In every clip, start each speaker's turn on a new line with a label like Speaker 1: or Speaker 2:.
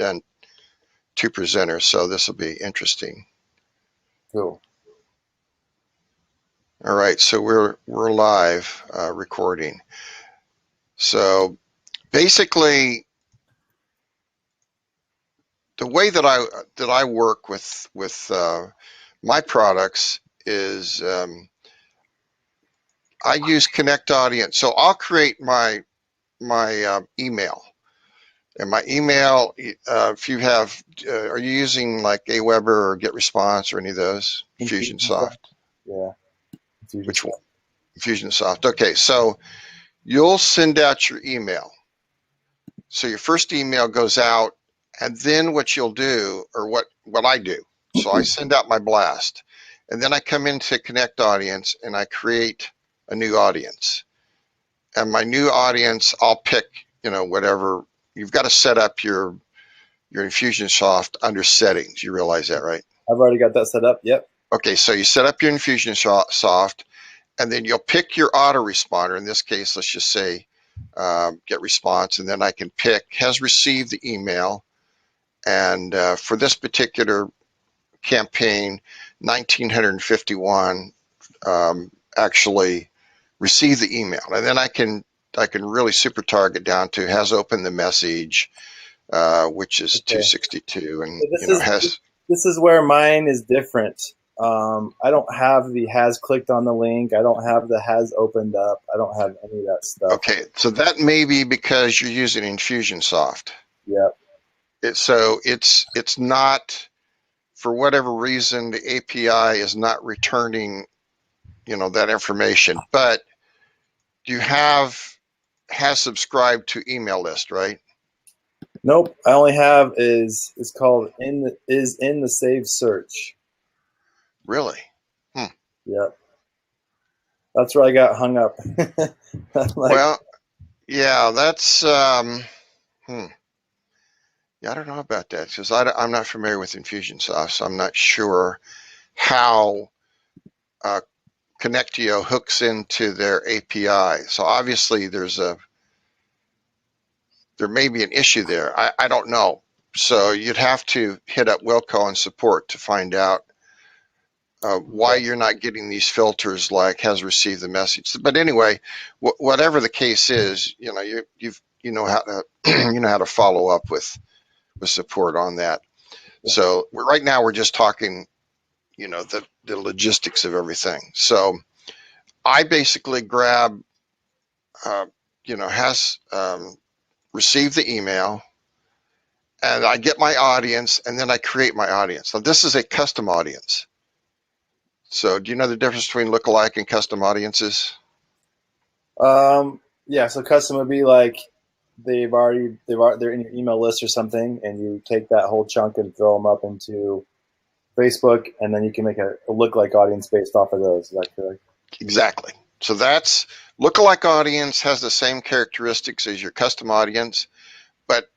Speaker 1: done 2 presenters, so this will be interesting.
Speaker 2: Cool.
Speaker 1: All right, so we're live recording. So basically, the way that I work with my products is I use Connect Audience. So I'll create my email. And my email, if you have, are you using like Aweber or GetResponse or any of those? Infusionsoft.
Speaker 2: Yeah.
Speaker 1: Which one? Infusionsoft. Okay, so you'll send out your email. So your first email goes out, and then what you'll do, or what I do, so I send out my blast, and then I come into Connect Audience and I create a new audience. And my new audience, I'll pick, whatever. You've got to set up your Infusionsoft under settings. You realize that, right?
Speaker 2: I've already got that set up. Yep.
Speaker 1: Okay, so you set up your Infusionsoft, and then you'll pick your autoresponder. In this case, let's just say GetResponse, and then I can pick has received the email. And for this particular campaign, 1951 actually received the email, and then I can really super target down to has opened the message, which is okay. 262, and
Speaker 2: so this is where mine is different. I don't have the has clicked on the link. I don't have the has opened up. I don't have any of that stuff.
Speaker 1: Okay, so that may be because you're using Infusionsoft.
Speaker 2: Yep.
Speaker 1: So it's not, for whatever reason, the API is not returning, that information. But you has subscribed to email list, right?
Speaker 2: Nope. I only have is called in the saved search.
Speaker 1: Really?
Speaker 2: Yep. That's where I got hung up.
Speaker 1: Well, yeah, that's yeah, I don't know about that because I'm not familiar with Infusionsoft, so I'm not sure how Connectio hooks into their API. So obviously there may be an issue there. I don't know. So you'd have to hit up Wilco and support to find out why you're not getting these filters like has received the message. But anyway, whatever the case is, you know how to how to follow up with support on that. So right now we're just talking, the logistics of everything. So I basically grab, has received the email, and I get my audience, and then I create my audience. So this is a custom audience. So do you know the difference between lookalike and custom audiences?
Speaker 2: Yeah. So custom would be like they're in your email list or something, and you take that whole chunk and throw them up into Facebook, and then you can make a lookalike audience based off of those. Is that correct?
Speaker 1: Exactly. So that's lookalike audience has the same characteristics as your custom audience, but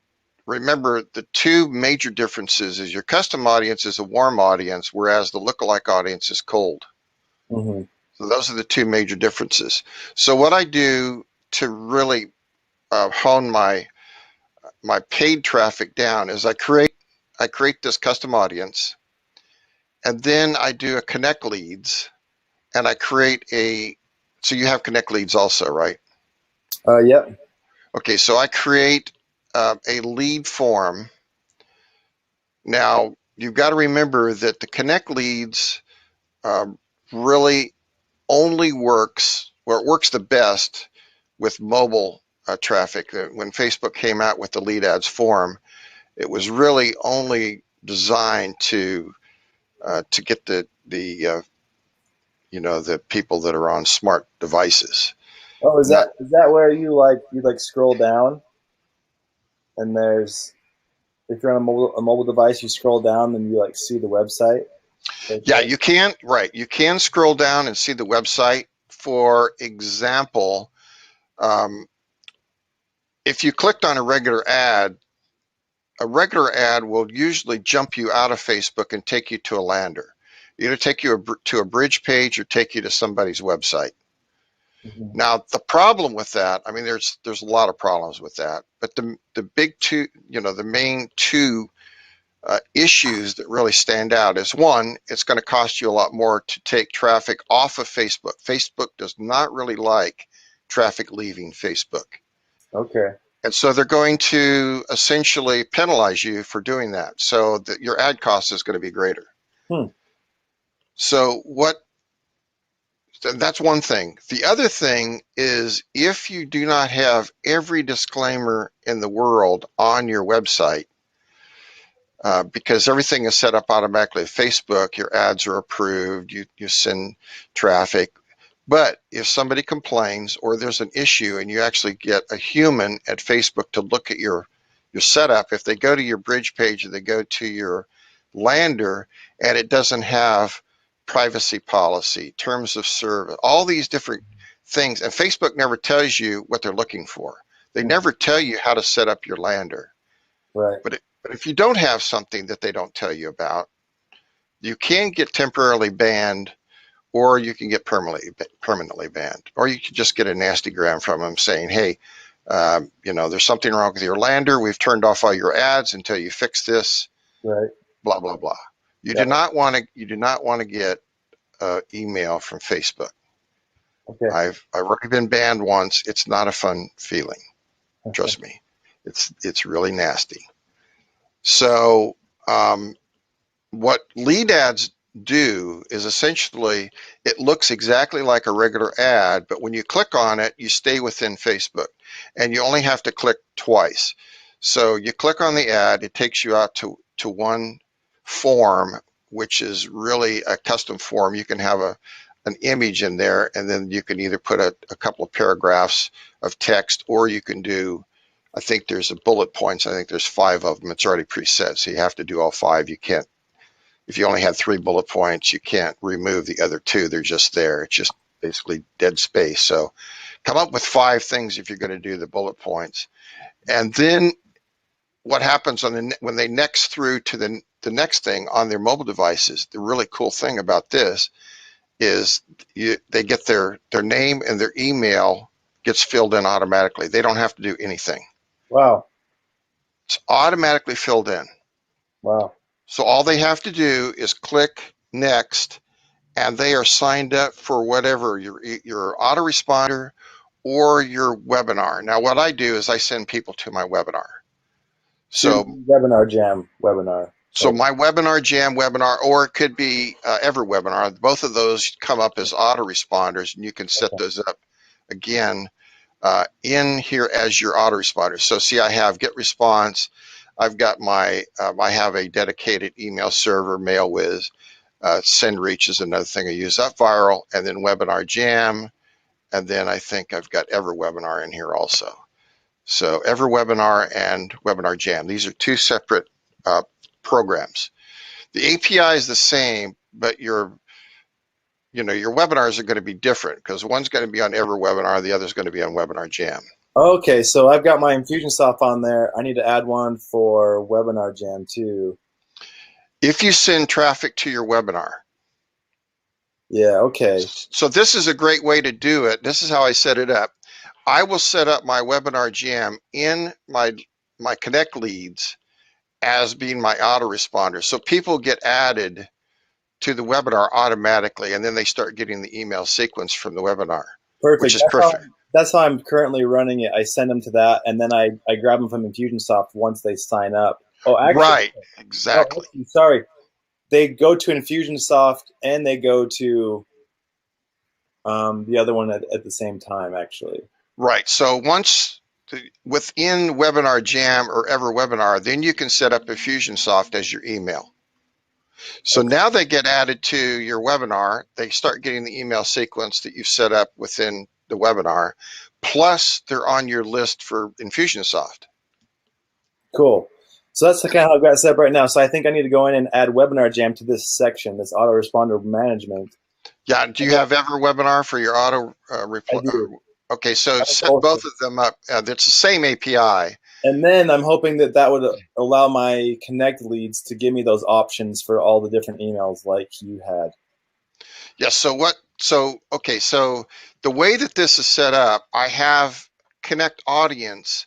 Speaker 1: remember the two major differences is your custom audience is a warm audience, whereas the lookalike audience is cold.
Speaker 2: Mm-hmm.
Speaker 1: So those are the two major differences. So what I do to really hone my paid traffic down is I create this custom audience, and then I do a connect leads, and I create so you have connect leads also, right?
Speaker 2: Yep.
Speaker 1: Okay, so I create a lead form. Now you've got to remember that the connect leads really only works, or it works the best with mobile traffic. When Facebook came out with the lead ads form, it was really only designed to get the people that are on smart devices.
Speaker 2: Oh, is that where you scroll down, and there's, if you're on a mobile device, you scroll down and you see the website?
Speaker 1: Yeah, you can, right. You can scroll down and see the website. For example, if you clicked on a regular ad will usually jump you out of Facebook and take you to a lander. Either take you to a bridge page or take you to somebody's website.
Speaker 2: Mhm.
Speaker 1: Now, the problem with that, I mean, there's a lot of problems with that, but the big two, the main two issues that really stand out is one, it's going to cost you a lot more to take traffic off of Facebook. Facebook does not really like traffic leaving Facebook.
Speaker 2: Okay.
Speaker 1: And so they're going to essentially penalize you for doing that. So that your ad cost is going to be greater.
Speaker 2: Hmm.
Speaker 1: So that's one thing. The other thing is if you do not have every disclaimer in the world on your website, because everything is set up automatically. Facebook, your ads are approved, you send traffic. But if somebody complains or there's an issue and you actually get a human at Facebook to look at your setup, if they go to your bridge page or they go to your lander and it doesn't have privacy policy, terms of service, all these different things, and Facebook never tells you what they're looking for. They
Speaker 2: Mhm.
Speaker 1: never tell you how to set up your lander.
Speaker 2: Right.
Speaker 1: But if you don't have something that they don't tell you about, you can get temporarily banned, or you can get permanently banned, or you can just get a nasty gram from them saying, "Hey, there's something wrong with your lander. We've turned off all your ads until you fix this."
Speaker 2: Right.
Speaker 1: Blah blah blah. You
Speaker 2: Yeah.
Speaker 1: do not want to. You do not want to get email from Facebook.
Speaker 2: Okay.
Speaker 1: I've already been banned once. It's not a fun feeling. Trust me. It's really nasty. So what lead ads do is essentially it looks exactly like a regular ad, but when you click on it, you stay within Facebook and you only have to click twice. So you click on the ad, it takes you out to one form, which is really a custom form. You can have an image in there, and then you can either put a couple of paragraphs of text, or you can do, I think there's a bullet points. I think there's 5 of them. It's already preset, so you have to do all 5. You can't, if you only had 3 bullet points, you can't remove the other 2. They're just there. It's just basically dead space. So come up with 5 things if you're going to do the bullet points. And then what happens when they next through to the next thing on their mobile devices, the really cool thing about this is they get their name and their email gets filled in automatically. They don't have to do anything.
Speaker 2: Wow.
Speaker 1: It's automatically filled in.
Speaker 2: Wow.
Speaker 1: So all they have to do is click next, and they are signed up for whatever your autoresponder or your webinar. Now, what I do is I send people to my webinar.
Speaker 2: To
Speaker 1: So,
Speaker 2: webinar jam webinar.
Speaker 1: so
Speaker 2: Like,
Speaker 1: my webinar jam webinar, or it could be every webinar. Both of those come up as autoresponders, and you can set those up again in here as your autoresponders. So, see, I have get response. I've got I have a dedicated email server, MailWiz. SendReach is another thing I use. Up Viral, and then Webinar Jam, and then I think I've got EverWebinar in here also. So EverWebinar and Webinar Jam. These are 2 separate programs. The API is the same, but your webinars are going to be different because one's going to be on EverWebinar, the other's going to be on Webinar Jam.
Speaker 2: okay, so I've got my Infusionsoft on there. I need to add one for webinar jam too.
Speaker 1: If you send traffic to your webinar,
Speaker 2: Yeah. Okay.
Speaker 1: so this is a great way to do it. This is how I set it up. I will set up my webinar jam in my Connect leads as being my autoresponder. So people get added to the webinar automatically, and then they start getting the email sequence from the webinar, which
Speaker 2: Perfect.
Speaker 1: is perfect.
Speaker 2: That's how I'm currently running it. I send them to that, and then I grab them from Infusionsoft once they sign up. Oh, actually,
Speaker 1: Right,
Speaker 2: no,
Speaker 1: exactly.
Speaker 2: actually, sorry. They go to Infusionsoft and they go to the other one at the same time, actually.
Speaker 1: Right. So within Webinar Jam or EverWebinar, then you can set up Infusionsoft as your email. So
Speaker 2: Okay.
Speaker 1: now they get added to your webinar. They start getting the email sequence that you've set up within the webinar. Plus, they're on your list for Infusionsoft.
Speaker 2: Cool. So that's the kind of how I've got it set up right now. So I think I need to go in and add Webinar Jam to this section, this autoresponder management.
Speaker 1: Yeah. Do you have EverWebinar for your auto
Speaker 2: I
Speaker 1: reply?
Speaker 2: do.
Speaker 1: Okay. So
Speaker 2: I have
Speaker 1: set
Speaker 2: both of
Speaker 1: both
Speaker 2: them.
Speaker 1: of them up. It's the same API.
Speaker 2: And then I'm hoping that that would allow my Connect leads to give me those options for all the different emails like you had.
Speaker 1: Yes. Okay. So the way that this is set up, I have Connect Audience,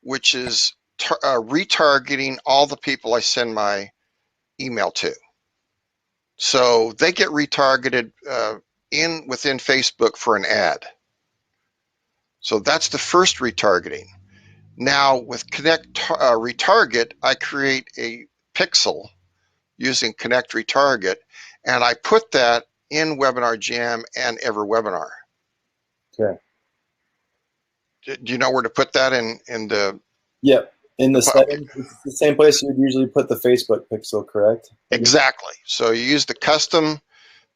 Speaker 1: which is retargeting all the people I send my email to. So they get retargeted in within Facebook for an ad. So that's the first retargeting. Now with Connect Retarget, I create a pixel using Connect Retarget, and I put that in Webinar Jam and EverWebinar.
Speaker 2: Okay.
Speaker 1: Do you know where to put that in the?
Speaker 2: Yep. In the
Speaker 1: Okay,
Speaker 2: settings, it's the same place you would usually put the Facebook pixel, correct?
Speaker 1: exactly. So you use the custom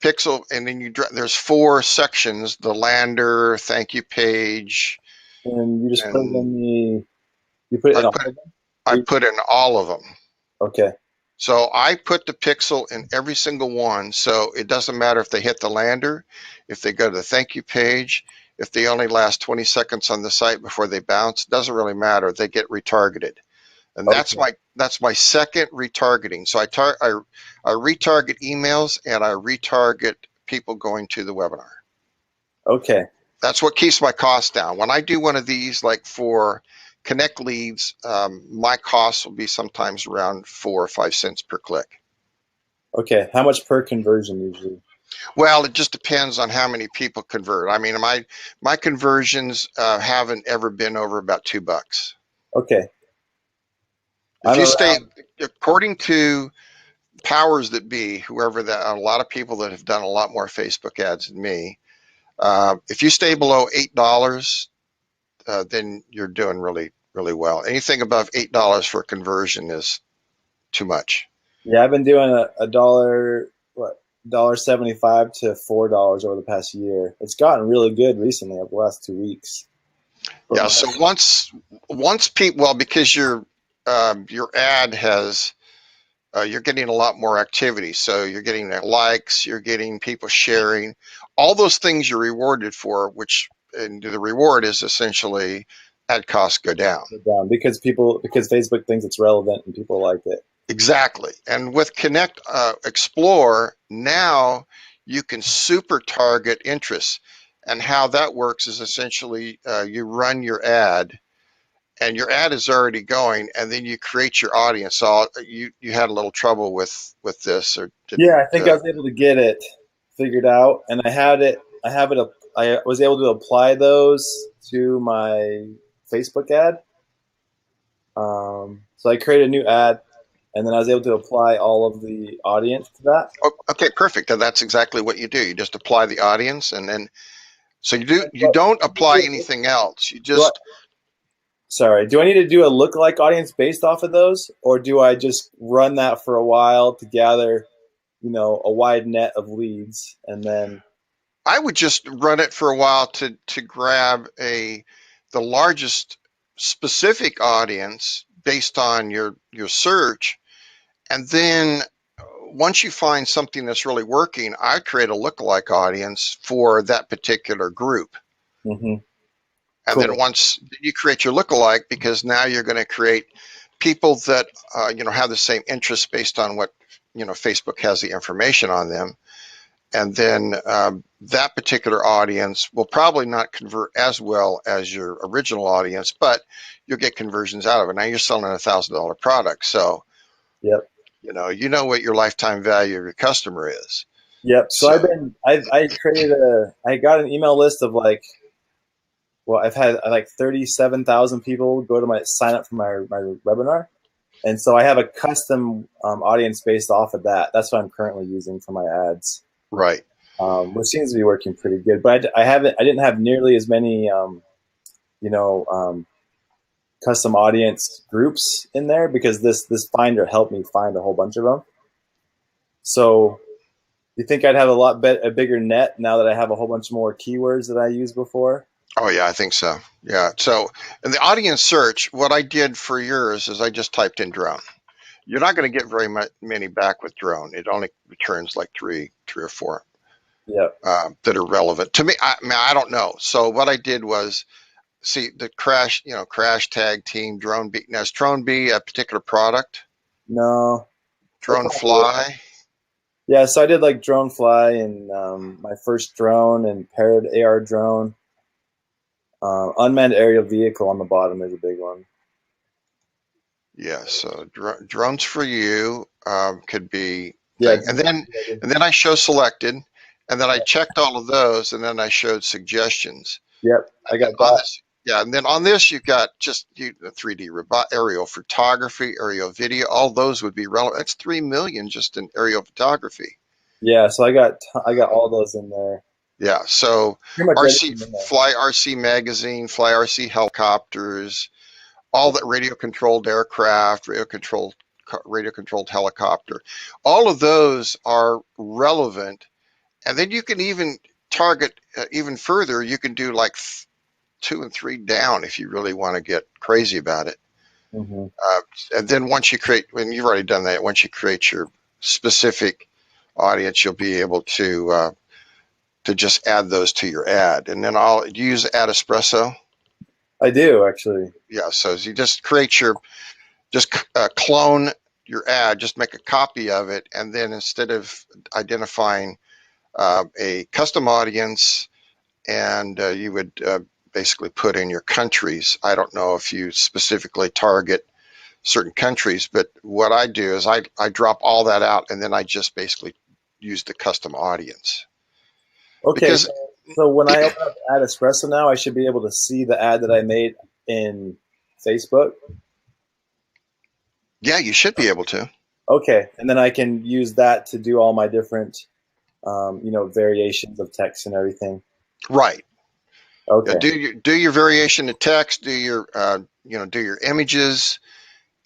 Speaker 1: pixel, and then there's 4 sections: the lander, thank you page,
Speaker 2: And you just put it
Speaker 1: and
Speaker 2: in the, you put it
Speaker 1: I
Speaker 2: in all
Speaker 1: put
Speaker 2: of them?
Speaker 1: I put in all of them.
Speaker 2: Okay.
Speaker 1: So I put the pixel in every single one. So it doesn't matter if they hit the lander, if they go to the thank you page, if they only last 20 seconds on the site before they bounce, doesn't really matter. They get retargeted. And
Speaker 2: Okay.
Speaker 1: that's my second retargeting. So I retarget emails and I retarget people going to the webinar.
Speaker 2: Okay.
Speaker 1: That's what keeps my costs down. When I do one of these, like for Connect Leads, my costs will be sometimes around 4 or 5 cents per click.
Speaker 2: Okay. How much per conversion usually?
Speaker 1: Well, it just depends on how many people convert. I mean, my conversions haven't ever been over about $2.
Speaker 2: Okay.
Speaker 1: If
Speaker 2: I'm
Speaker 1: you stay,
Speaker 2: around.
Speaker 1: according to powers that be, whoever that, a lot of people that have done a lot more Facebook ads than me, if you stay below $8, then you're doing really, really well. Anything above $8 for a conversion is too much.
Speaker 2: Yeah, I've been doing a dollar, what, $1.75 to $4 over the past year. It's gotten really good recently over the last 2 weeks. But
Speaker 1: Yeah.
Speaker 2: my,
Speaker 1: So once people, well, because your ad has you're getting a lot more activity. So you're getting the likes, you're getting people sharing, all those things you're rewarded for, which and the reward is essentially ad costs go down.
Speaker 2: down because Facebook thinks it's relevant and people like it.
Speaker 1: Exactly. And with Connect Explore, now you can super target interests. And how that works is essentially you run your ad and your ad is already going, and then you create your audience. So you had a little trouble with this, or didn't?
Speaker 2: Yeah, I think I was able to get it figured out, and I had it. I have it. I was able to apply those to my Facebook ad. So I created a new ad, and then I was able to apply all of the audience to that.
Speaker 1: Oh, okay, perfect. And that's exactly what you do. You just apply the audience, and then so you
Speaker 2: But
Speaker 1: don't apply anything else. You
Speaker 2: do I,
Speaker 1: just
Speaker 2: sorry, do I need to do a lookalike audience based off of those, or do I just run that for a while to gather, a wide net of leads, and then
Speaker 1: I would just run it for a while to grab the largest specific audience based on your search, and then once you find something that's really working, I create a lookalike audience for that particular group.
Speaker 2: mm-hmm.
Speaker 1: And then
Speaker 2: Cool.
Speaker 1: once you create your lookalike, because now you're going to create people that have the same interests based on what Facebook has the information on them, and then that particular audience will probably not convert as well as your original audience, but you'll get conversions out of it. Now you're selling $1,000 product, so
Speaker 2: Yep.
Speaker 1: you know what your lifetime value of your customer is.
Speaker 2: Yep. So
Speaker 1: So
Speaker 2: I got an email list of like, well, I've had like 37,000 people go to sign up for my webinar. And so I have a custom audience based off of that. That's what I'm currently using for my ads,
Speaker 1: right.
Speaker 2: which seems to be working pretty good. But I didn't have nearly as many, you know, um, custom audience groups in there because this finder helped me find a whole bunch of them. So you think I'd have a bigger net now that I have a whole bunch more keywords that I used before?
Speaker 1: Oh yeah, I think so. Yeah. So in the audience search, what I did for yours is I just typed in drone. You're not going to get very many back with drone. It only returns like three or four
Speaker 2: Yep.
Speaker 1: that are relevant to me. I don't know. So what I did was see the crash tag team drone B. Now, is drone B a particular product?
Speaker 2: No. It
Speaker 1: Drone
Speaker 2: probably is.
Speaker 1: fly.
Speaker 2: Yeah, so I did like drone fly and my first drone and paired AR drone. Unmanned aerial vehicle on the bottom is a big one.
Speaker 1: Yeah, so drones for you could be
Speaker 2: Yeah,
Speaker 1: thing, and then I show selected, and then I checked all of those, and then I showed suggestions,
Speaker 2: yep, I
Speaker 1: and then
Speaker 2: got
Speaker 1: on
Speaker 2: that.
Speaker 1: this, yeah, and then on this you've got just the 3D aerial photography, aerial video. All those would be relevant. That's 3 million just in aerial photography.
Speaker 2: Yeah, so I got all those in there.
Speaker 1: Yeah, so
Speaker 2: Pretty much
Speaker 1: RC
Speaker 2: everything in there.
Speaker 1: Fly RC magazine, Fly RC helicopters, all that radio controlled aircraft, radio controlled helicopter, all of those are relevant. And then you can even target even further. You can do like 2 and 3 down if you really want to get crazy about it.
Speaker 2: Hmm.
Speaker 1: Uh, and then once you create, when you've already done that, once you create your specific audience, you'll be able to just add those to your ad. And then I'll use Ad Espresso.
Speaker 2: I do actually.
Speaker 1: Yeah, so you just create your just clone your ad, just make a copy of it, and then instead of identifying a custom audience, and you would basically put in your countries. I don't know if you specifically target certain countries, but what I do is I drop all that out, and then I just basically use the custom audience.
Speaker 2: Okay,
Speaker 1: Because,
Speaker 2: so when I open up Ad Espresso now, I should be able to see the ad that I made in Facebook.
Speaker 1: yeah, you should be able to.
Speaker 2: Okay, and then I can use that to do all my different, variations of text and everything.
Speaker 1: Right. Yeah,
Speaker 2: Okay,
Speaker 1: do your variation of text, do your do your images,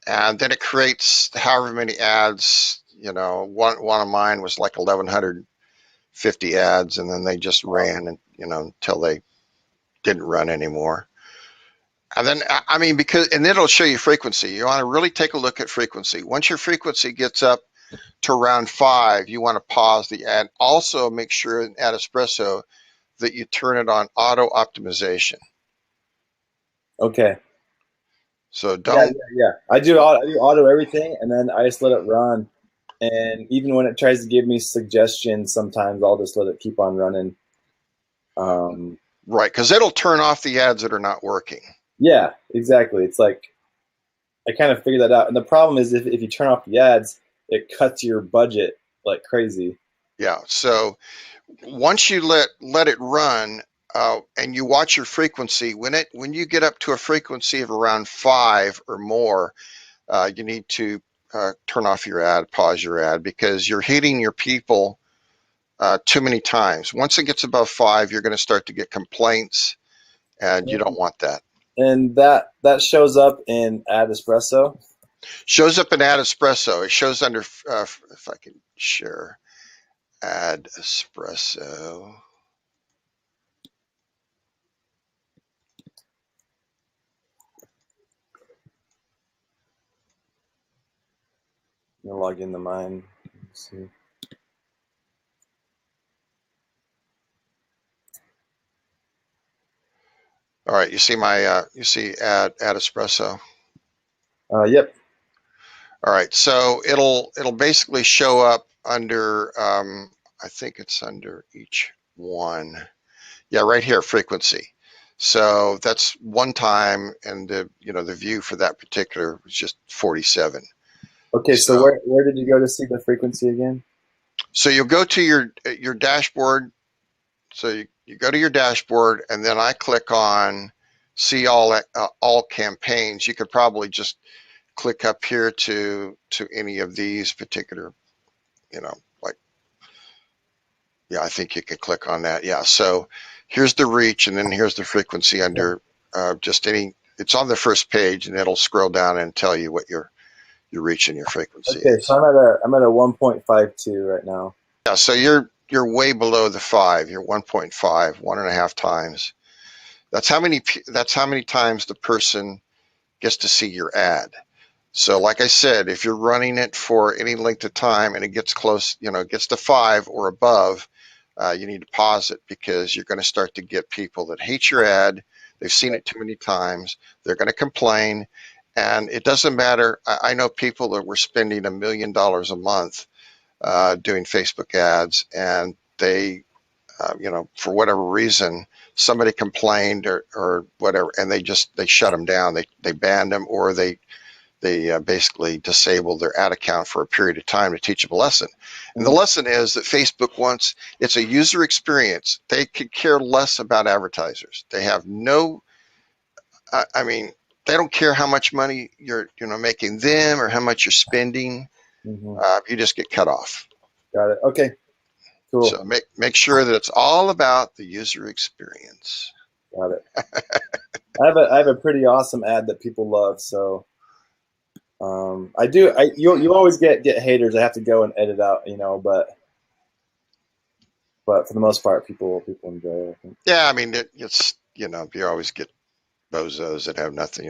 Speaker 1: and then it creates however many ads. One of mine was like 1,150 ads, and then they just ran, and until they didn't run anymore. And then I mean, because and then it'll show you frequency. You want to really take a look at frequency. Once your frequency gets up to around 5, you want to pause the ad. Also, make sure in Ad Espresso that you turn it on auto optimization.
Speaker 2: okay,
Speaker 1: So
Speaker 2: yeah,
Speaker 1: don't.
Speaker 2: yeah, yeah. I do auto everything, and then I just let it run. And even when it tries to give me suggestions, sometimes I'll just let it keep on running. Um,
Speaker 1: Right, because it'll turn off the ads that are not working.
Speaker 2: yeah, exactly. It's like I kind of figured that out. And the problem is if you turn off the ads, it cuts your budget like crazy.
Speaker 1: Yeah. So once you let it run, and you watch your frequency, when you get up to a frequency of around 5 or more, you need to turn off your ad, pause your ad, because you're hitting your people too many times. Once it gets above 5, you're going to start to get complaints, and you don't want that.
Speaker 2: And that shows up in Ad Espresso.
Speaker 1: Shows up in Ad Espresso. It shows under, if I can share Ad Espresso.
Speaker 2: I'm gonna log into mine. Let's see.
Speaker 1: All right, you see Ad Espresso.
Speaker 2: Yep.
Speaker 1: All right, so it'll basically show up under I think it's under each one. Yeah, right here, frequency. So that's one time, and the view for that particular was just 47.
Speaker 2: Okay, so
Speaker 1: So
Speaker 2: where did you go to see the frequency again?
Speaker 1: so you'll go to your dashboard. So you go to your dashboard, and then I click on see all campaigns. You could probably just click up here to any of these particular, like, yeah, I think you can click on that. Yeah. So here's the reach, and then here's the frequency under just any. It's on the first page, and it'll scroll down and tell you what your reach and your frequency
Speaker 2: Okay, so
Speaker 1: is.
Speaker 2: I'm at a 1.52 right now.
Speaker 1: Yeah. So you're way below the 5. You're 1.5, 1.5 times. That's how many times the person gets to see your ad. So, like I said, if you're running it for any length of time and it gets close, it gets to 5 or above, you need to pause it, because you're going to start to get people that hate your ad. They've seen it too many times. They're going to complain. And it doesn't matter. I know people that were spending $1 million a month doing Facebook ads, and they, for whatever reason, somebody complained or whatever, and they shut them down. They banned them, or they basically disabled their ad account for a period of time to teach them a lesson. And the lesson is that Facebook wants, it's a user experience. They could care less about advertisers. They have no, I mean, they don't care how much money you're making them or how much you're spending.
Speaker 2: Mm-hmm.
Speaker 1: You just get cut off.
Speaker 2: Got it. Okay. Cool.
Speaker 1: So make sure that it's all about the user experience.
Speaker 2: Got it. I have a pretty awesome ad that people love. So I do. You always get haters. I have to go and edit out, but for the most part, people enjoy it, I think.
Speaker 1: Yeah, I mean it's you always get bozos that have nothing.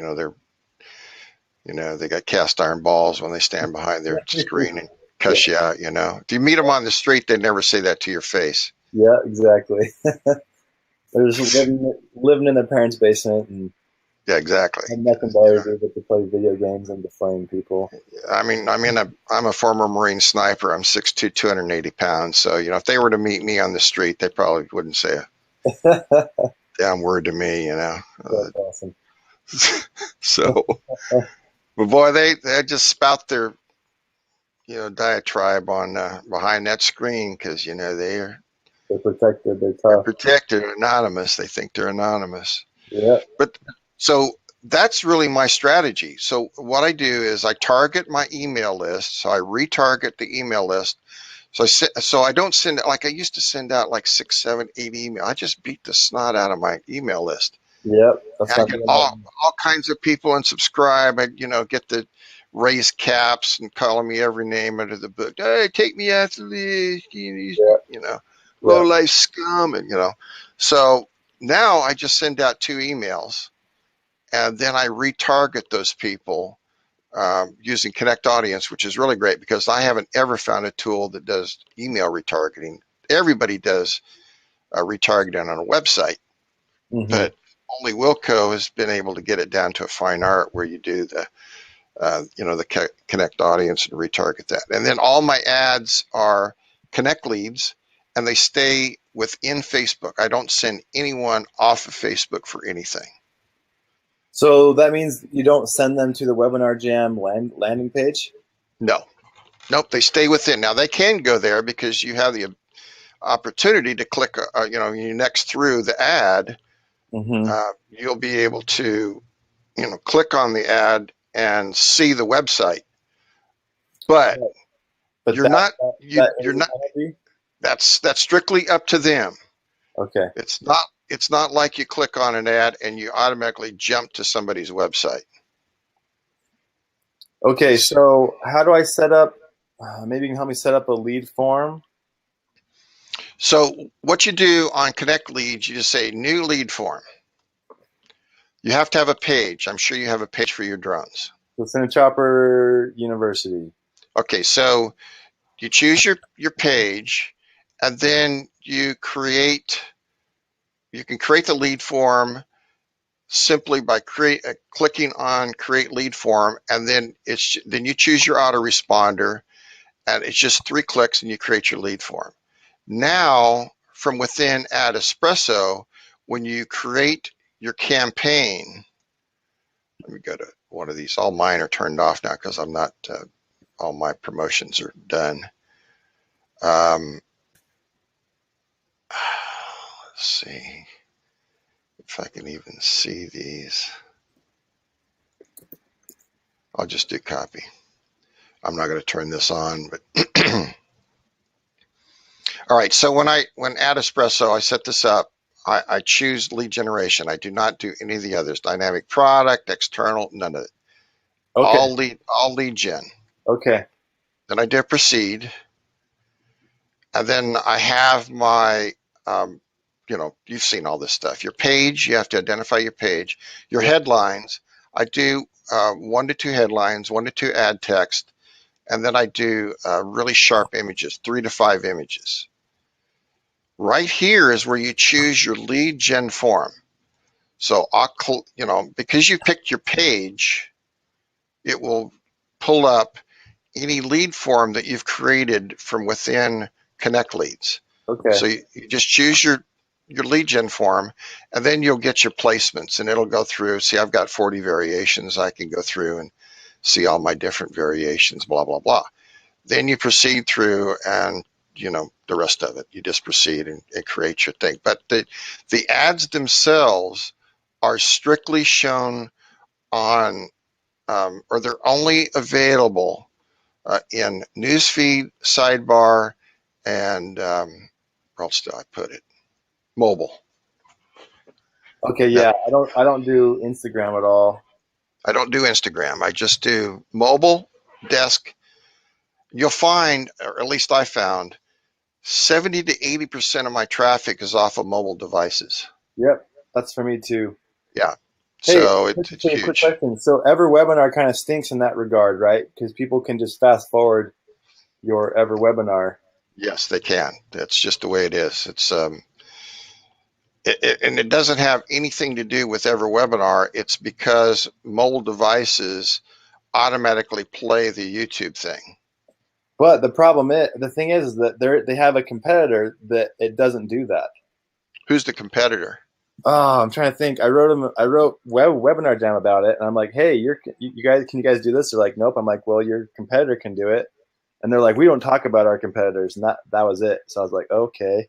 Speaker 1: They got cast iron balls when they stand behind their screen and cuss you out. If you meet them on the street, they never say that to your face.
Speaker 2: Yeah, exactly. They're just living in their parents' basement and
Speaker 1: yeah, exactly.
Speaker 2: have nothing better to do but to play video games and to flame people.
Speaker 1: I mean, I'm a former Marine sniper. I'm 6'2", 280 pounds. So if they were to meet me on the street, they probably wouldn't say a damn word to me.
Speaker 2: That's awesome.
Speaker 1: So, but boy, they just spout their diatribe on behind that screen because they're
Speaker 2: protected.
Speaker 1: They're protected, anonymous. They think they're anonymous.
Speaker 2: Yeah.
Speaker 1: But so that's really my strategy. So what I do is I target my email list. So I retarget the email list. So I don't send it like I used to send out like 6, 7, 8 emails. I just beat the snot out of my email list.
Speaker 2: Yep.
Speaker 1: I get all kinds of people and subscribe. I get the raise caps and calling me every name under the book. Hey, take me out the list. Low life scum, and So now I just send out 2 emails, and then I retarget those people using Connect Audience, which is really great because I haven't ever found a tool that does email retargeting. Everybody does retargeting on a website, but only Wilco has been able to get it down to a fine art where you do the Connect Audience and retarget that. And then all my ads are Connect leads, and they stay within Facebook. I don't send anyone off of Facebook for anything.
Speaker 2: So that means you don't send them to the Webinar Jam landing page?
Speaker 1: No. Nope, they stay within. Now, they can go there because you have the opportunity to click, you next through the ad, you'll be able to, click on the ad and see the website. But you're not. That's strictly up to them.
Speaker 2: Okay.
Speaker 1: It's not like you click on an ad and you automatically jump to somebody's website.
Speaker 2: Okay, so how do I set up? Maybe you can help me set up a lead form.
Speaker 1: So what you do on Connect Leads, you just say new lead form. You have to have a page. I'm sure you have a page for your drones.
Speaker 2: So Cinechopper University.
Speaker 1: Okay, so you choose your page, and then you can create the lead form simply by clicking on create lead form, and then you choose your autoresponder, and it's just 3 clicks and you create your lead form. Now from within Ad Espresso, when you create your campaign, let me go to one of these. All mine are turned off now because I'm not all my promotions are done. Let's see if I can even see these. I'll just do copy. I'm not going to turn this on, but all right. So when Ad Espresso, I set this up, I choose lead generation. I do not do any of the others. Dynamic product, external, none of it. Okay. All lead gen.
Speaker 2: Okay.
Speaker 1: Then I do proceed. And then I have my, you've seen all this stuff. Your page, you have to identify your page. Your headlines, I do 1 to 2 headlines, 1 to 2 ad text, and then I do really sharp images, 3 to 5 images. Right here is where you choose your lead gen form. So, because you picked your page, it will pull up any lead form that you've created from within Connect Leads.
Speaker 2: Okay.
Speaker 1: So you just choose your lead gen form, and then you'll get your placements, and it'll go through. See, I've got 40 variations. I can go through and see all my different variations, blah, blah, blah. Then you proceed through and the rest of it. You just proceed and create your thing. But the ads themselves are strictly shown on, or they're only available in newsfeed, sidebar, and where else do I put it? Mobile.
Speaker 2: Okay,
Speaker 1: That
Speaker 2: yeah. I don't do Instagram at all.
Speaker 1: I don't do Instagram. I just do mobile, desk. You'll find, or at least I found, 70 to 80% of my traffic is off of mobile devices.
Speaker 2: Yep, that's for me too.
Speaker 1: Yeah.
Speaker 2: Hey,
Speaker 1: So
Speaker 2: just
Speaker 1: it's
Speaker 2: a quick
Speaker 1: huge.
Speaker 2: question. So Ever webinar kind of stinks in that regard, right? Because people can just fast forward your Ever webinar.
Speaker 1: Yes, they can. That's just the way it is. And it doesn't have anything to do with EverWebinar. It's because mobile devices automatically play the YouTube thing.
Speaker 2: But the thing is that they have a competitor that it doesn't do that.
Speaker 1: Who's the competitor?
Speaker 2: Oh, I'm trying to think. I wrote webinar jam about it, and I'm like, hey, you guys, can you guys do this? They're like, nope. I'm like, well, your competitor can do it, and they're like, we don't talk about our competitors, and that was it. So I was like, okay.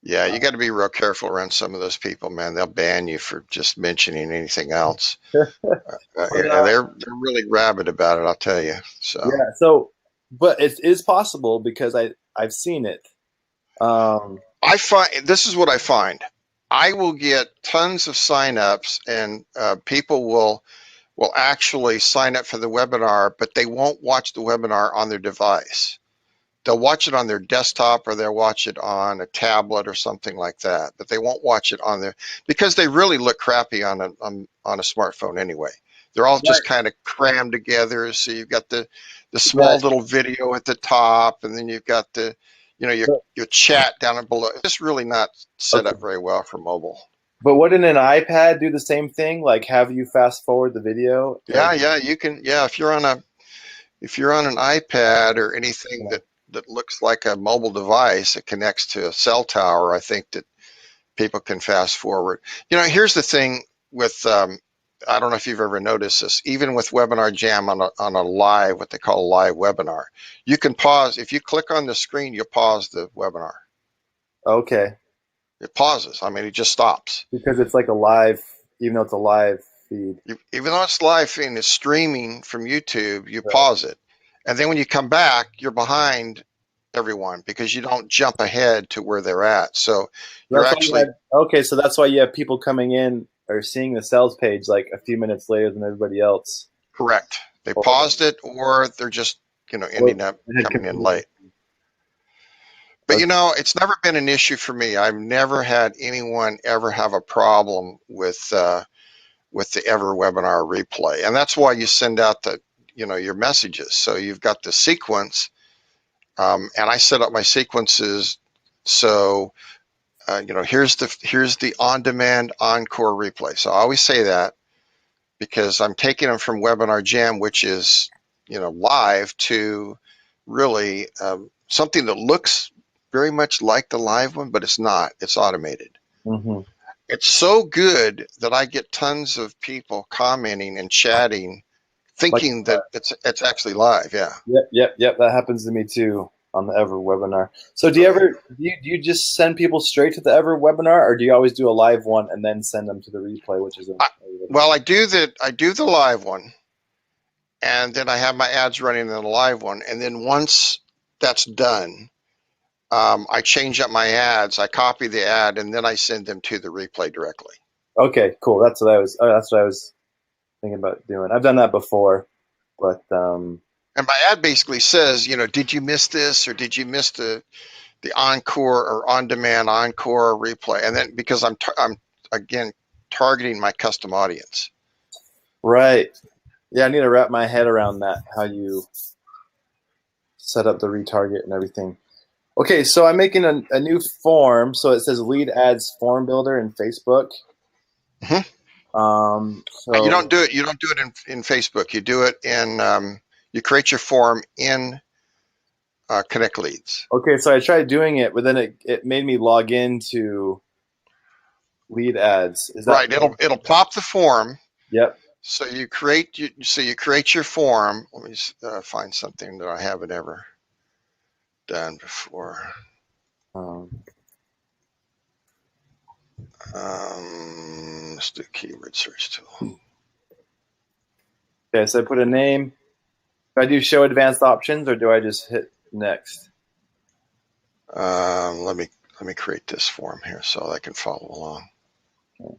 Speaker 1: Yeah, you got to be real careful around some of those people, man. They'll ban you for just mentioning anything else.
Speaker 2: But,
Speaker 1: And they're really rabid about it, I'll tell you. So
Speaker 2: yeah. So, but it is possible because I've seen it.
Speaker 1: I find this is what I find. I will get tons of signups, and people will actually sign up for the webinar, but they won't watch the webinar on their device. They'll watch it on their desktop, or they'll watch it on a tablet or something like that, but they won't watch it on their, because they really look crappy on a smartphone anyway. They're all
Speaker 2: Right.
Speaker 1: just kind of crammed together. So you've got the
Speaker 2: Yeah.
Speaker 1: small little video at the top, and then you've got the your chat down below. It's just really not set
Speaker 2: Okay.
Speaker 1: up very well for mobile.
Speaker 2: But wouldn't an iPad do the same thing? Like have you fast forward the video?
Speaker 1: Yeah, yeah, you can. Yeah, if you're on an iPad or anything that looks like a mobile device that connects to a cell tower, I think that people can fast forward. Here's the thing with I don't know if you've ever noticed this. Even with Webinar Jam on a live, what they call a live webinar, you can pause. If you click on the screen, you pause the webinar.
Speaker 2: Okay.
Speaker 1: It pauses. I mean, it just stops.
Speaker 2: Because it's like a live, even though it's a live feed.
Speaker 1: Even though it's live and it's streaming from YouTube, you
Speaker 2: Right.
Speaker 1: pause it. And then when you come back, you're behind everyone because you don't jump ahead to where they're at. So you're
Speaker 2: That's why you
Speaker 1: actually
Speaker 2: had, okay, so that's why you have people coming in or seeing the sales page like a few minutes later than everybody else.
Speaker 1: correct. They
Speaker 2: Or,
Speaker 1: paused it, or they're just,
Speaker 2: or
Speaker 1: ending up
Speaker 2: it had
Speaker 1: coming in
Speaker 2: confusion.
Speaker 1: late. But
Speaker 2: Okay.
Speaker 1: it's never been an issue for me. I've never had anyone ever have a problem with the Ever webinar replay, and that's why you send out your messages. So you've got the sequence, and I set up my sequences. So here's the on-demand encore replay. So I always say that because I'm taking them from Webinar Jam, which is live, to really something that looks very much like the live one, but it's not. It's automated.
Speaker 2: Mm-hmm.
Speaker 1: It's so good that I get tons of people commenting and chatting,
Speaker 2: Like,
Speaker 1: thinking that it's actually live. Yeah.
Speaker 2: yep. That happens to me too on the Ever webinar. So do you just send people straight to the Ever webinar, or do you always do a live one and then send them to the replay, which is a
Speaker 1: I, well, I do the live one, and then I have my ads running in the live one, and then once that's done, I change up my ads, I copy the ad, and then I send them to the replay directly.
Speaker 2: okay, cool. That's what I was thinking about doing. I've done that before, but
Speaker 1: And my ad basically says, did you miss this, or did you miss the encore or on-demand encore replay? And then because I'm again targeting my custom audience.
Speaker 2: right. Yeah, I need to wrap my head around that, how you set up the retarget and everything. Okay, so I'm making a new form. So it says lead ads form builder in Facebook.
Speaker 1: Mm-hmm. You
Speaker 2: So
Speaker 1: don't do it. You don't do it in Facebook. You do it in You create your form in Connect Leads.
Speaker 2: Okay, so I tried doing it, but then it made me log into lead ads. Is that
Speaker 1: Right. It'll pop the form.
Speaker 2: Yep.
Speaker 1: So you create your form. Let me find something that I haven't ever done before.
Speaker 2: Um,
Speaker 1: Let's do keyword search tool.
Speaker 2: okay, so I put a name. Do I do show advanced options or do I just hit next?
Speaker 1: Let me create this form here so I can follow along.
Speaker 2: Okay.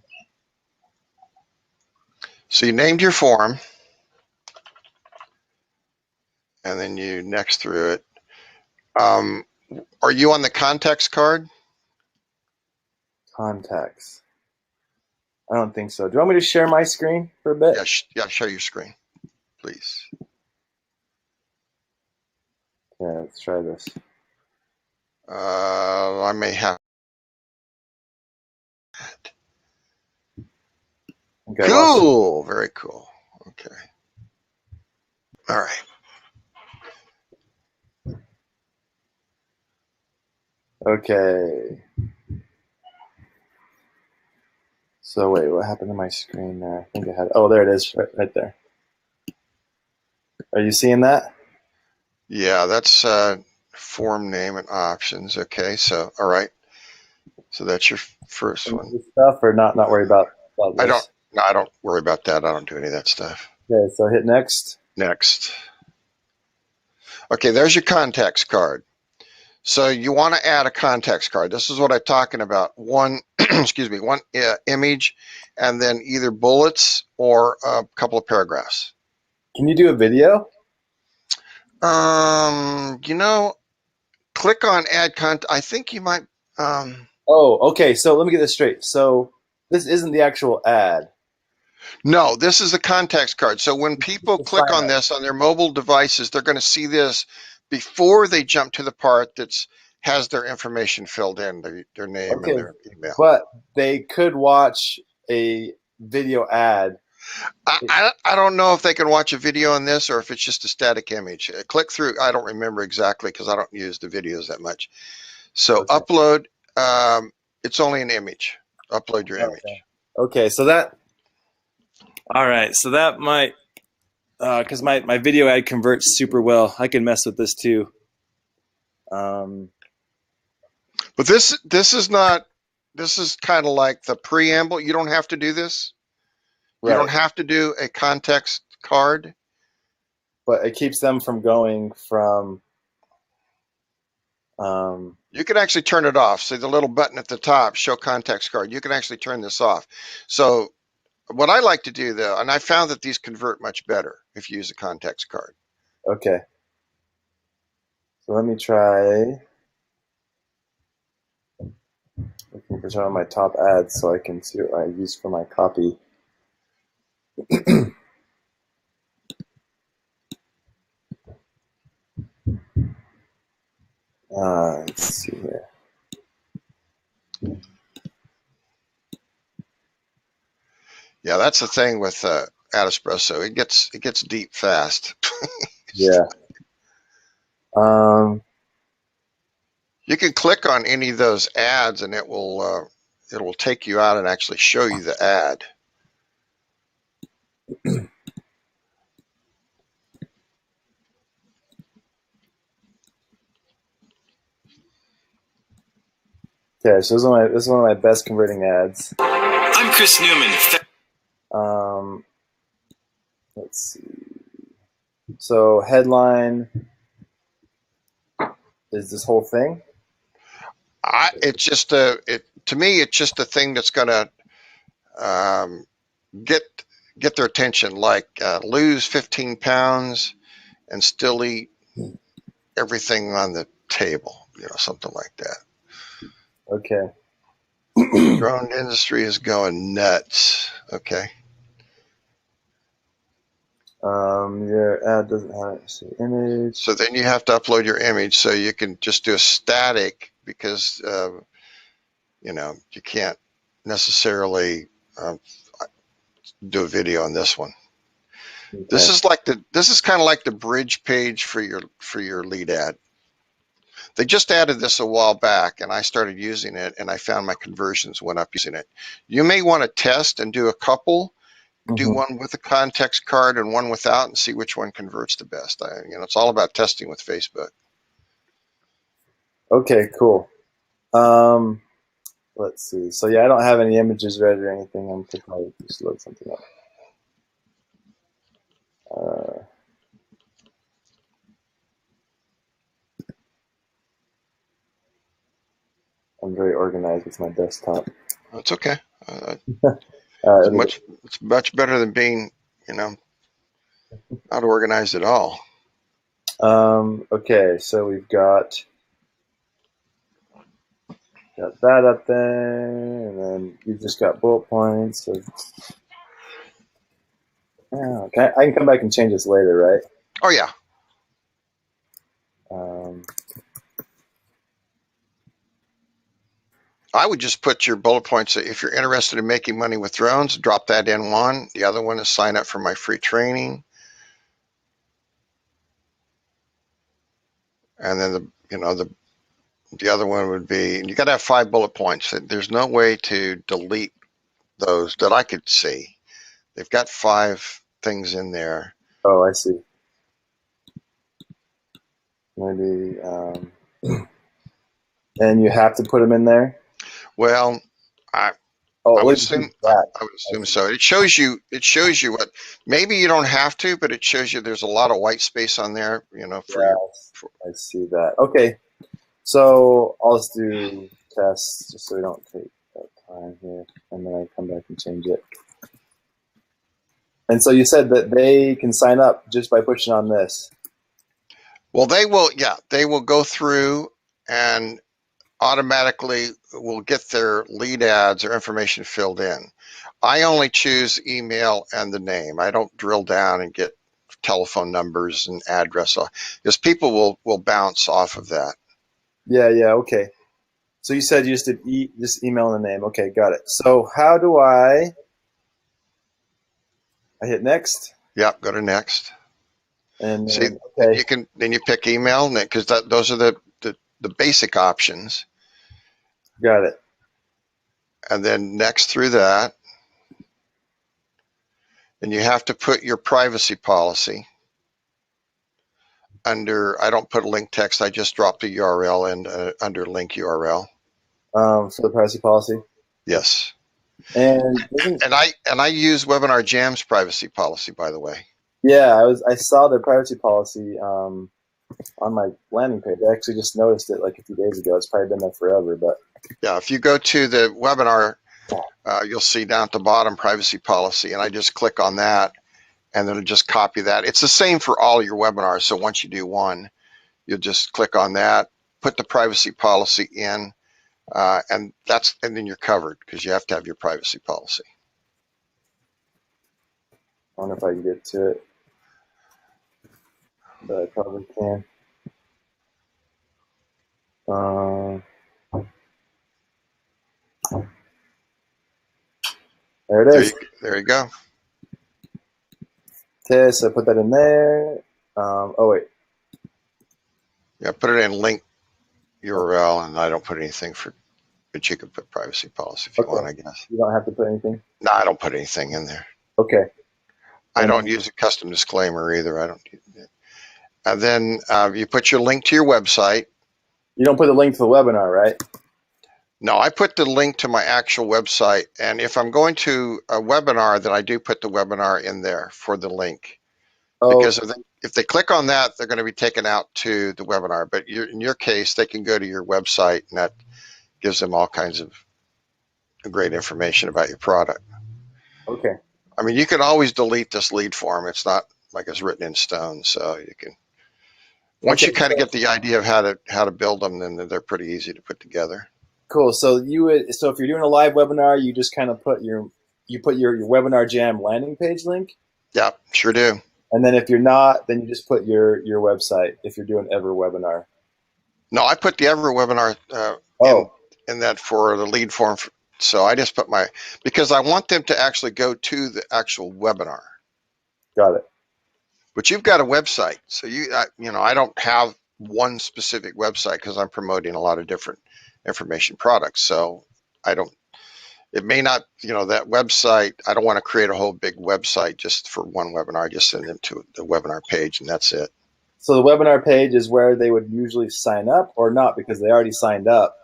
Speaker 1: So you named your form, and then you next through it. Are you on the context card?
Speaker 2: Contacts. I don't think so. Do you want me to share my screen for a bit?
Speaker 1: Yeah, share your screen, please.
Speaker 2: Yeah, let's try this.
Speaker 1: I may have.
Speaker 2: Okay,
Speaker 1: Cool, very cool. Okay. All right.
Speaker 2: Okay. So wait, what happened to my screen there? I think I had. Oh, there it is, right there. Are you seeing that?
Speaker 1: Yeah, that's form name and options. Okay, so all right. So that's your first one.
Speaker 2: This stuff or not worry about
Speaker 1: I don't.
Speaker 2: this.
Speaker 1: No, I don't worry about that. I don't do any of that stuff.
Speaker 2: Okay, so hit next.
Speaker 1: Next. Okay, there's your context card. So you want to add a context card. This is what I'm talking about. One, excuse me, one image, and then either bullets or a couple of paragraphs.
Speaker 2: Can you do a video?
Speaker 1: You know, click on add content. I think you might. Um,
Speaker 2: Oh, okay. So let me get this straight. So this isn't the actual ad.
Speaker 1: no, this is a context card. So when people
Speaker 2: The
Speaker 1: click
Speaker 2: sign
Speaker 1: on
Speaker 2: up.
Speaker 1: this on their mobile devices, they're going to see this before they jump to the part that's has their information filled in, their name and
Speaker 2: Okay,
Speaker 1: their email.
Speaker 2: but they could watch a video ad.
Speaker 1: I don't know if they can watch a video on this or if it's just a static image. Click through. I don't remember exactly because I don't use the videos that much. So
Speaker 2: Okay.
Speaker 1: upload. It's only an image. Upload your
Speaker 2: Okay.
Speaker 1: image.
Speaker 2: Okay. So that. All right. So that might because my video ad converts super well. I can mess with this too. Um,
Speaker 1: But this is not. This is kind of like the preamble. You don't have to do this. You don't
Speaker 2: right.
Speaker 1: have to do a context card.
Speaker 2: But it keeps them from going from. Um,
Speaker 1: You can actually turn it off. See the little button at the top, show context card. You can actually turn this off. So what I like to do though, and I found that these convert much better if you use a context card.
Speaker 2: okay. So let me try looking for some of my top ads so I can see what I use for my copy. Let's see here.
Speaker 1: Yeah, that's the thing with ad espresso. It gets deep fast.
Speaker 2: Yeah. Um,
Speaker 1: You can click on any of those ads, and it will take you out and actually show you the ad.
Speaker 2: okay, so this is one of my best converting ads.
Speaker 3: I'm Chris Newman.
Speaker 2: Um, let's see. So headline is this whole thing.
Speaker 1: It's just to me, it's just a thing that's going to um, get get their attention. Like lose 15 pounds and still eat everything on the table. Something like that.
Speaker 2: Okay.
Speaker 1: Drone industry is going nuts. Okay.
Speaker 2: Your ad doesn't have an image.
Speaker 1: So then you have to upload your image. So you can just do a static because you can't necessarily do a video on this one. This
Speaker 2: Okay.
Speaker 1: is kind of like the bridge page for your lead ad. They just added this a while back, and I started using it, and I found my conversions went up using it. You may want to test and do a couple. Do
Speaker 2: Hmm.
Speaker 1: one with a context card and one without, and see which one converts the best. It's all about testing with Facebook.
Speaker 2: Okay, cool. Um, let's see. So yeah, I don't have any images ready or anything. I'm could probably just load something up. Uh, I'm very organized with my desktop.
Speaker 1: That's okay. Uh,
Speaker 2: All right,
Speaker 1: it's much better than being, not organized at all.
Speaker 2: okay, so we've got that up there, and then you've just got bullet points. So, yeah, okay, I can come back and change this later, right?
Speaker 1: Oh yeah.
Speaker 2: Um,
Speaker 1: I would just put your bullet points. If you're interested in making money with drones, drop that in one. The other one is sign up for my free training. And then the other one would be, you got to have 5 bullet points. There's no way to delete those that I could see. They've got 5 things in there.
Speaker 2: oh, I see. Maybe, and you have to put them in there.
Speaker 1: Well, I
Speaker 2: Oh,
Speaker 1: I
Speaker 2: at
Speaker 1: would
Speaker 2: least
Speaker 1: assume
Speaker 2: that.
Speaker 1: I would
Speaker 2: I
Speaker 1: assume
Speaker 2: see.
Speaker 1: so. It shows you what, maybe you don't have to, but it shows you there's a lot of white space on there, for your
Speaker 2: Yes,
Speaker 1: for,
Speaker 2: I see that. Okay, so I'll just do tests just so we don't take that time here, and then I come back and change it. And so you said that they can sign up just by pushing on this.
Speaker 1: well, they will go through and automatically will get their lead ads or information filled in. I only choose email and the name. I don't drill down and get telephone numbers and address, because people will bounce off of that.
Speaker 2: Yeah, yeah, okay. So you said you just did just email and the name. Okay, got it. So how do I hit next?
Speaker 1: Yep, go to next.
Speaker 2: And
Speaker 1: See,
Speaker 2: then okay,
Speaker 1: then you pick email, because those are the basic options,
Speaker 2: got it.
Speaker 1: and then next through that, and you have to put your privacy policy under. I don't put a link text. I just drop the URL in under link URL.
Speaker 2: For the privacy policy.
Speaker 1: Yes.
Speaker 2: And doesn't
Speaker 1: And I use Webinar Jam's privacy policy, by the way.
Speaker 2: yeah, I saw their privacy policy on my landing page. I actually just noticed it like a few days ago. It's probably been there forever, but
Speaker 1: Yeah, if you go to the webinar, you'll see down at the bottom privacy policy, and I just click on that, and then it'll just copy that. It's the same for all your webinars. So once you do one, you'll just click on that, put the privacy policy in, and then you're covered, because you have to have your privacy policy.
Speaker 2: I don't know if I can get to it, but I probably can. Um, there it
Speaker 1: There
Speaker 2: is.
Speaker 1: you there you go.
Speaker 2: Okay, so I put that in there. Oh wait,
Speaker 1: Yeah, put it in link URL, and I don't put anything but you can put privacy policy if you
Speaker 2: okay.
Speaker 1: want, I guess.
Speaker 2: You don't have to put anything.
Speaker 1: No, I don't put anything in there.
Speaker 2: Okay,
Speaker 1: I
Speaker 2: and
Speaker 1: don't use a custom disclaimer either. I don't. And then you put your link to your website.
Speaker 2: you don't put the link to the webinar, right?
Speaker 1: No, I put the link to my actual website. And if I'm going to a webinar, then I do put the webinar in there for the link.
Speaker 2: Oh,
Speaker 1: Because if they click on that, they're going to be taken out to the webinar. But in your case, they can go to your website, and that gives them all kinds of great information about your product.
Speaker 2: okay.
Speaker 1: I mean, you can always delete this lead form. It's not like it's written in stone. So you can, once
Speaker 2: Okay,
Speaker 1: you kind of get the idea of how to build them, then they're pretty easy to put together.
Speaker 2: cool. So so if you're doing a live webinar, you just kind of put your webinar jam landing page link,
Speaker 1: Yeah, sure do.
Speaker 2: and then if you're not, then you just put your website if you're doing ever webinar.
Speaker 1: No, I put the Ever webinar
Speaker 2: Oh,
Speaker 1: in that for the lead form. So I just put because I want them to actually go to the actual webinar.
Speaker 2: got it.
Speaker 1: But you've got a website, so I don't have one specific website because I'm promoting a lot of different information products. So I don't. It may not, that website. I don't want to create a whole big website just for one webinar. I just send them to the webinar page, and that's it.
Speaker 2: So the webinar page is where they would usually sign up, or not, because they already signed up.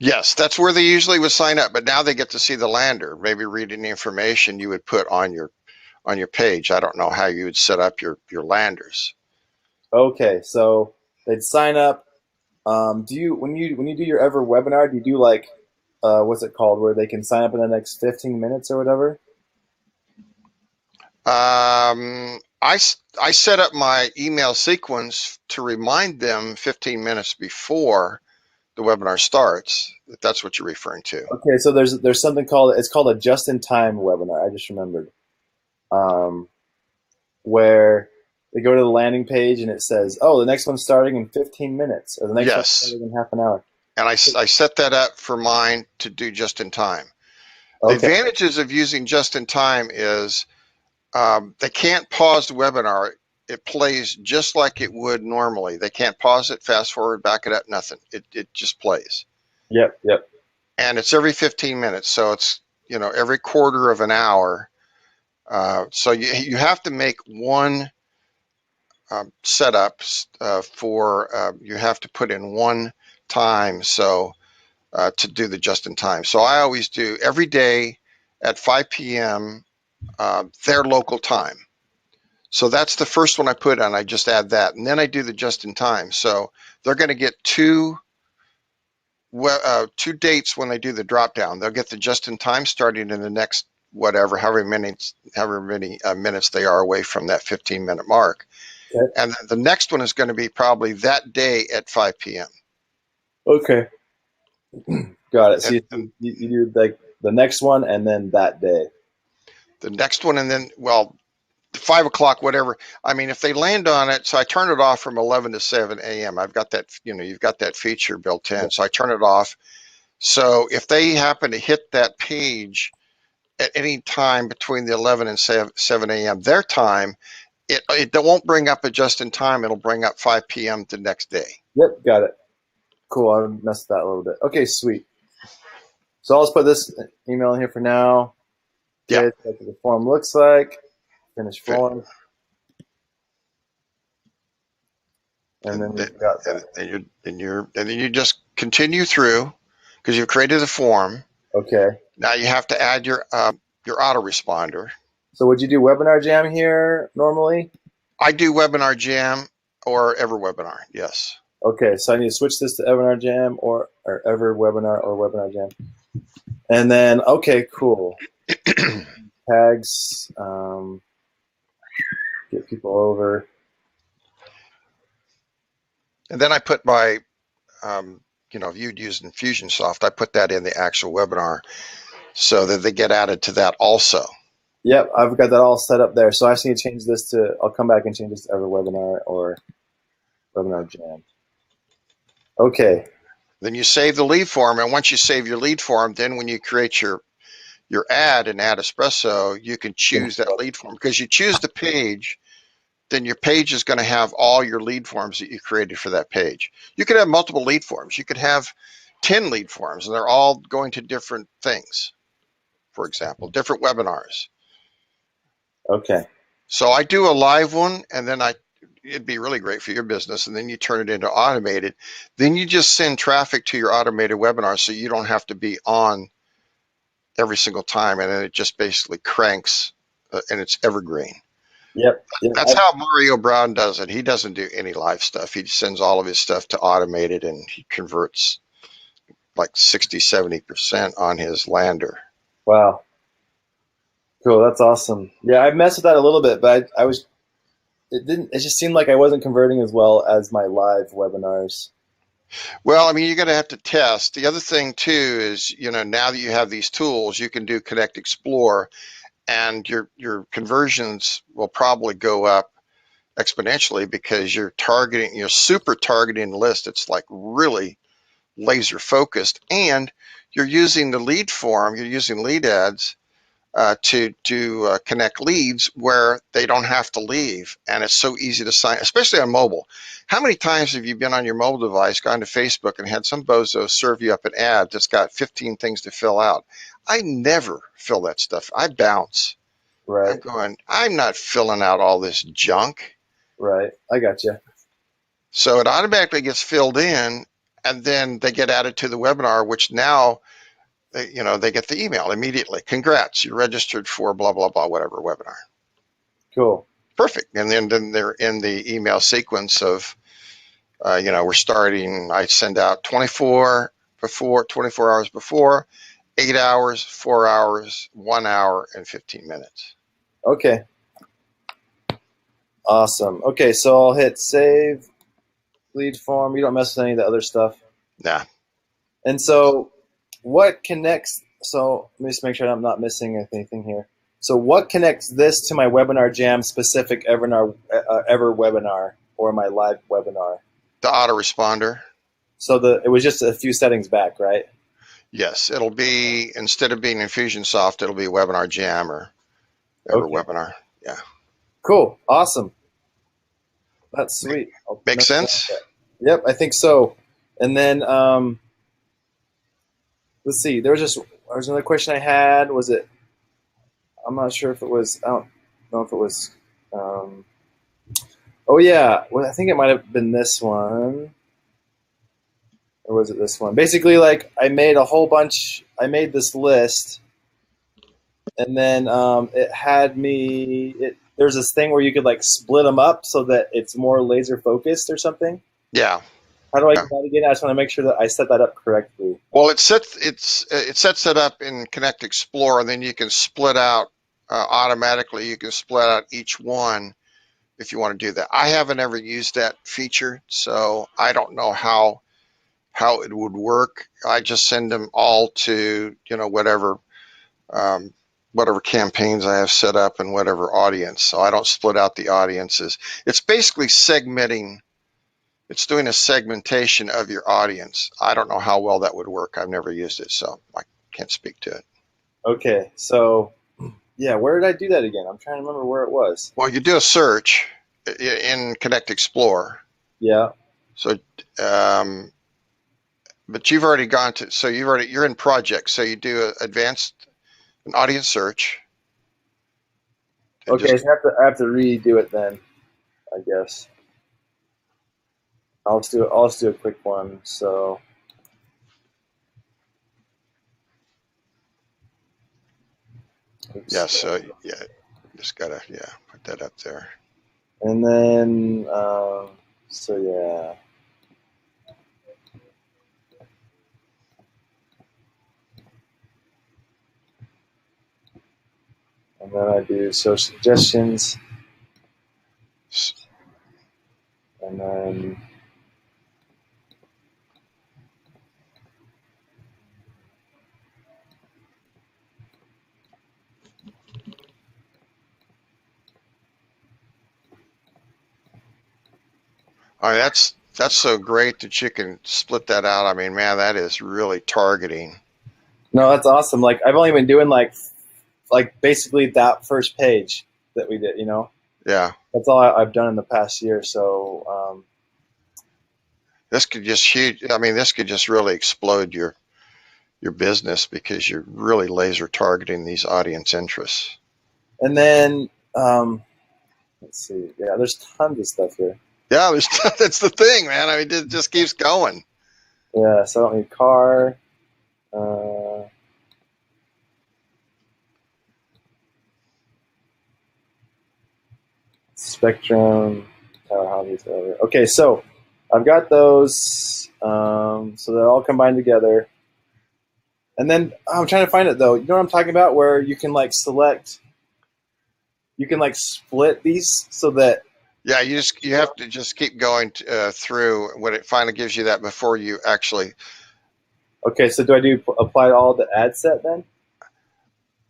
Speaker 1: Yes, that's where they usually would sign up, but now they get to see the lander, maybe reading the information you would put on your page. I don't know how you would set up your landers.
Speaker 2: Okay, so they'd sign up. Do you when you do your ever webinar, do you do like what's it called, where they can sign up in the next 15 minutes or whatever?
Speaker 1: I set up my email sequence to remind them 15 minutes before the webinar starts, if that's what you're referring to.
Speaker 2: Okay, so there's something called, it's called a just-in-time webinar. I just remembered, um, where they go to the landing page and it says, "Oh, the next one's starting in 15 minutes," or "The next one's
Speaker 1: Yes,
Speaker 2: starting in half an hour."
Speaker 1: and I set that up for mine to do just in time. The
Speaker 2: Okay.
Speaker 1: advantages of using just in time is they can't pause the webinar. It plays just like it would normally. They can't pause it, fast forward, back it up, nothing. It just plays.
Speaker 2: Yep. Yep.
Speaker 1: And it's every 15 minutes. So it's, every quarter of an hour. So you have to make one setup you have to put in one time. So to do the just in time. So I always do every day at 5 p.m. Their local time. So that's the first one I put on. I just add that, and then I do the just in time. So they're going to get two dates when they do the drop down. They'll get the just in time starting in the next however many minutes they are away from that 15-minute mark,
Speaker 2: Okay.
Speaker 1: and then the next one is going to be probably that day at 5 p.m.
Speaker 2: Okay. Got it. So
Speaker 1: and,
Speaker 2: you do like the next one and then that day.
Speaker 1: the next one, and then 5 o'clock, whatever. I mean, if they land on it, so I turn it off from 11 to 7 a.m. I've got that, you've got that feature built in. So I turn it off. So if they happen to hit that page at any time between the 11 and 7 a.m. their time, it won't bring up a just in time. It'll bring up 5 p.m. the next day.
Speaker 2: Yep. Got it. Cool. I messed that a little bit. Okay. Sweet. So I'll just put this email in here for now.
Speaker 1: Yeah.
Speaker 2: Okay. That's what the form looks like. Finish form. And then we've got that.
Speaker 1: And then you just continue through because you've created a form.
Speaker 2: Okay.
Speaker 1: Now you have to add your autoresponder.
Speaker 2: So would you do Webinar Jam here normally?
Speaker 1: I do Webinar Jam or Ever Webinar. Yes.
Speaker 2: Okay, so I need to switch this to Webinar Jam or Ever Webinar or Webinar Jam. And then, okay, cool. Tags, get people over.
Speaker 1: And then I put my, if you'd used Infusionsoft, I put that in the actual webinar so that they get added to that also.
Speaker 2: Yep, I've got that all set up there. So I just need to change this to, I'll come back and change this to Ever Webinar or Webinar Jam. Okay.
Speaker 1: Then you save the lead form, and once you save your lead form, then when you create your ad in Ad Espresso, you can choose that lead form. Because you choose the page, then your page is going to have all your lead forms that you created for that page. You could have multiple lead forms. You could have 10 lead forms, and they're all going to different things. For example, different webinars.
Speaker 2: Okay.
Speaker 1: So I do a live one, and then it'd be really great for your business, and then you turn it into automated. Then you just send traffic to your automated webinar, so you don't have to be on every single time, and then it just basically cranks, and it's evergreen.
Speaker 2: Yep.
Speaker 1: That's how Mario Brown does it. He doesn't do any live stuff. He sends all of his stuff to automated, and he converts like 60-70% on his lander.
Speaker 2: Wow. Cool. That's awesome. Yeah, I messed with that a little bit, but it just seemed like I wasn't converting as well as my live webinars.
Speaker 1: Well, I mean, you're going to have to test. The other thing too is, now that you have these tools, you can do Connect Explore, and your conversions will probably go up exponentially because you're super targeting the list. It's like really laser focused, and you're using the lead form, you're using lead ads to connect leads where they don't have to leave, and it's so easy to sign, especially on mobile. How many times have you been on your mobile device, gone to Facebook, and had some bozo serve you up an ad that's got 15 things to fill out? I never fill that stuff. I bounce. I'm
Speaker 2: Right.
Speaker 1: going, I'm not filling out all this junk.
Speaker 2: Right. I got you.
Speaker 1: So it automatically gets filled in, and then they get added to the webinar, which now they get the email immediately. Congrats, you registered for blah blah blah whatever webinar.
Speaker 2: Cool.
Speaker 1: Perfect. And then they're in the email sequence of we're starting. I send out 24 hours before, 8 hours, 4 hours, 1 hour, and 15 minutes.
Speaker 2: Okay. Awesome. Okay, so I'll hit save lead form. You don't mess with any of the other stuff.
Speaker 1: Nah.
Speaker 2: And so what connects, so let me just make sure I'm not missing anything here. So what connects this to my Webinar Jam specific ever webinar or my live webinar?
Speaker 1: The autoresponder.
Speaker 2: So it was just a few settings back, right?
Speaker 1: Yes, it'll be, instead of being Infusionsoft, it'll be Webinar Jam or Ever
Speaker 2: Okay.
Speaker 1: Webinar. Yeah.
Speaker 2: Cool. Awesome. That's sweet.
Speaker 1: Makes sense?
Speaker 2: Yep, I think so. And then let's see. There was another question I had. Was it? I'm not sure if it was. I don't know if it was. Oh yeah. Well, I think it might have been this one. Or was it this one? Basically, like I made a whole bunch. I made this list, and then it had me. There's this thing where you could like split them up so that it's more laser focused or something.
Speaker 1: Yeah.
Speaker 2: How do I
Speaker 1: Yeah.
Speaker 2: do that again? I just want to make sure that I set that up correctly.
Speaker 1: Well, it sets it up in Connect Explorer, and then you can split out automatically. You can split out each one if you want to do that. I haven't ever used that feature, so I don't know how it would work. I just send them all to whatever campaigns I have set up and whatever audience. So I don't split out the audiences. It's basically segmenting. It's doing a segmentation of your audience. I don't know how well that would work. I've never used it, so I can't speak to it.
Speaker 2: Okay, so yeah, where did I do that again? I'm trying to remember where it was.
Speaker 1: Well, you do a search in Connect Explorer.
Speaker 2: Yeah.
Speaker 1: So, but you've already gone to. So you're in projects. So you do an audience search.
Speaker 2: Okay, so I have to redo it then, I guess. I'll just do a quick one. So oops.
Speaker 1: Yeah. So yeah, just gotta put that up there.
Speaker 2: And then so yeah. And then I do show suggestions. And then
Speaker 1: I mean, that's so great that you can split that out. I mean, man, that is really targeting.
Speaker 2: no, that's awesome. Like I've only been doing like basically that first page that we did,
Speaker 1: Yeah.
Speaker 2: That's all I've done in the past year. So
Speaker 1: This could just huge. I mean, this could just really explode your business because you're really laser targeting these audience interests.
Speaker 2: and then let's see. Yeah, there's tons of stuff here.
Speaker 1: Yeah, that's the thing, man. I mean, it just keeps going.
Speaker 2: Yeah, so I don't need car. Spectrum, Tower Hobbies, whatever. Okay, so I've got those. So they're all combined together. And then I'm trying to find it though. You know what I'm talking about? Where you can like select, you can like split these so that.
Speaker 1: Yeah, you have to just keep going through when it finally gives you that before you actually.
Speaker 2: Okay, so do I apply to all the ad set then?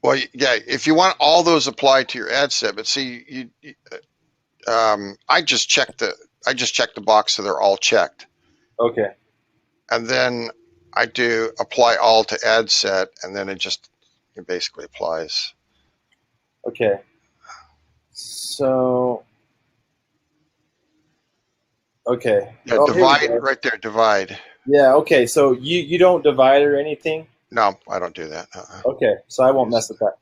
Speaker 1: Well, yeah, if you want all those applied to your ad set, but see, I just checked the box so they're all checked,
Speaker 2: Okay.
Speaker 1: and then I do apply all to ad set, and then it basically applies.
Speaker 2: Okay. So, okay.
Speaker 1: Yeah,
Speaker 2: Oh, here we
Speaker 1: divide
Speaker 2: go.
Speaker 1: right there, divide.
Speaker 2: Yeah, okay. So you don't divide or anything?
Speaker 1: No, I don't do that.
Speaker 2: Okay. So I won't
Speaker 1: Use-
Speaker 2: mess with that.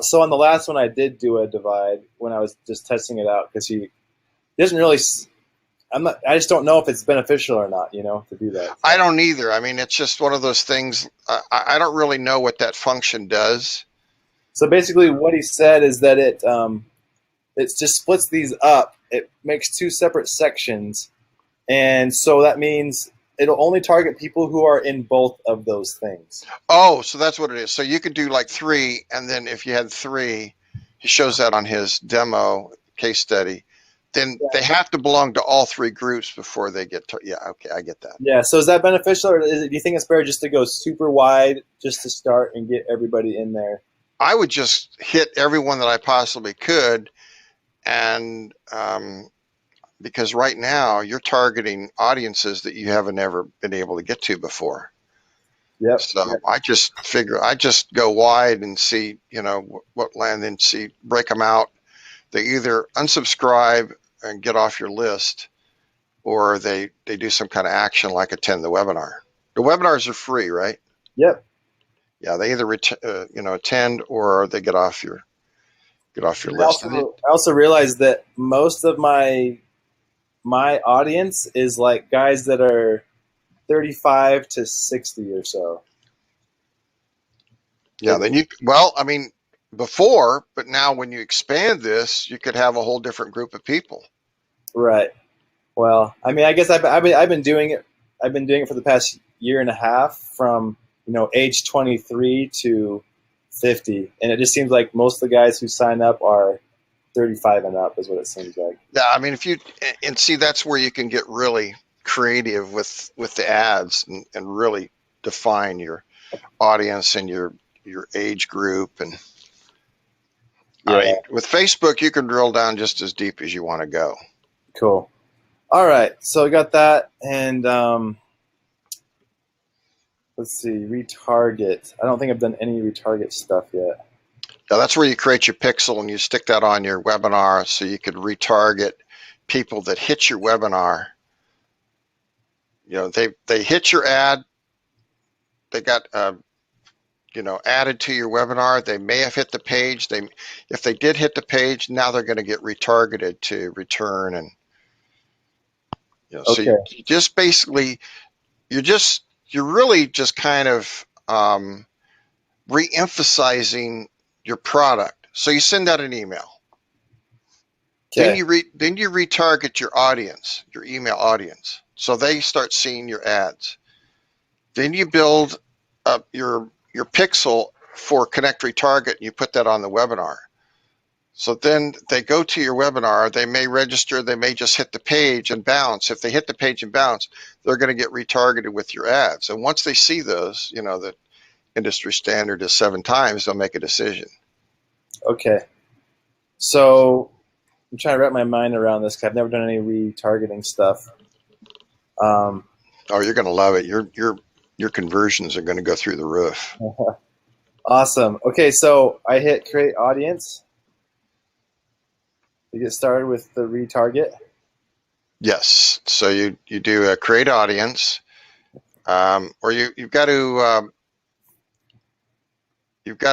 Speaker 2: So on the last one, I did do a divide when I was just testing it out because he doesn't really. I'm not. I just don't know if it's beneficial or not. To do that.
Speaker 1: I
Speaker 2: So,
Speaker 1: don't either. I mean, it's just one of those things. I don't really know what that function does.
Speaker 2: so basically, what he said is that it just splits these up. It makes two separate sections, and so that means it'll only target people who are in both of those things.
Speaker 1: Oh, so that's what it is. So you could do like three, and then if you had three, he shows that on his demo case study. Then
Speaker 2: Yeah.
Speaker 1: they have to belong to all three groups before they get to. Yeah, okay, I get that.
Speaker 2: Yeah. So is that beneficial, or do you think it's better just to go super wide just to start and get everybody in there?
Speaker 1: I would just hit everyone that I possibly could, and because right now you're targeting audiences that you haven't ever been able to get to before.
Speaker 2: Yep.
Speaker 1: So
Speaker 2: Yep.
Speaker 1: I just go wide and see, what land, and see, break them out. They either unsubscribe and get off your list, or they do some kind of action like attend the webinar. The webinars are free, right?
Speaker 2: Yep.
Speaker 1: Yeah, they either attend, or they get off your
Speaker 2: I
Speaker 1: list. And
Speaker 2: also I also realized that most of my audience is like guys that are 35 to 60 or so.
Speaker 1: yeah, then I mean, before, but now when you expand this, you could have a whole different group of people.
Speaker 2: Right. Well, I mean, I guess I've been doing it. I've been doing it for the past year and a half, from age 23 to 50, and it just seems like most of the guys who sign up are 35 and up, is what it seems like.
Speaker 1: Yeah, I mean, and see, that's where you can get really creative with the ads, and really define your audience and your age group. And I
Speaker 2: Yeah.
Speaker 1: mean, with Facebook, you can drill down just as deep as you want to go.
Speaker 2: Cool. All right. So I got that, and let's see, retarget. I don't think I've done any retarget stuff yet.
Speaker 1: Now, that's where you create your pixel and you stick that on your webinar, so you could retarget people that hit your webinar. They hit your ad, they got added to your webinar. They may have hit the page. If they did hit the page, now they're going to get retargeted to return. And so
Speaker 2: Okay.
Speaker 1: you just basically you're really just kind of re-emphasizing your product. So you send out an email. Then
Speaker 2: Okay.
Speaker 1: then you retarget your audience, your email audience, so they start seeing your ads. Then you build up your pixel for connect retarget, and you put that on the webinar. So then they go to your webinar, they may register, they may just hit the page and bounce. If they hit the page and bounce, they're going to get retargeted with your ads. And once they see those, the industry standard is 7 times, they'll make a decision.
Speaker 2: Okay. So I'm trying to wrap my mind around this because I've never done any retargeting stuff. Um,
Speaker 1: Oh, you're going to love it. Your conversions are going to go through the roof.
Speaker 2: awesome. Okay, so I hit create audience to get started with the retarget.
Speaker 1: Yes. So you do a create audience, or you've got to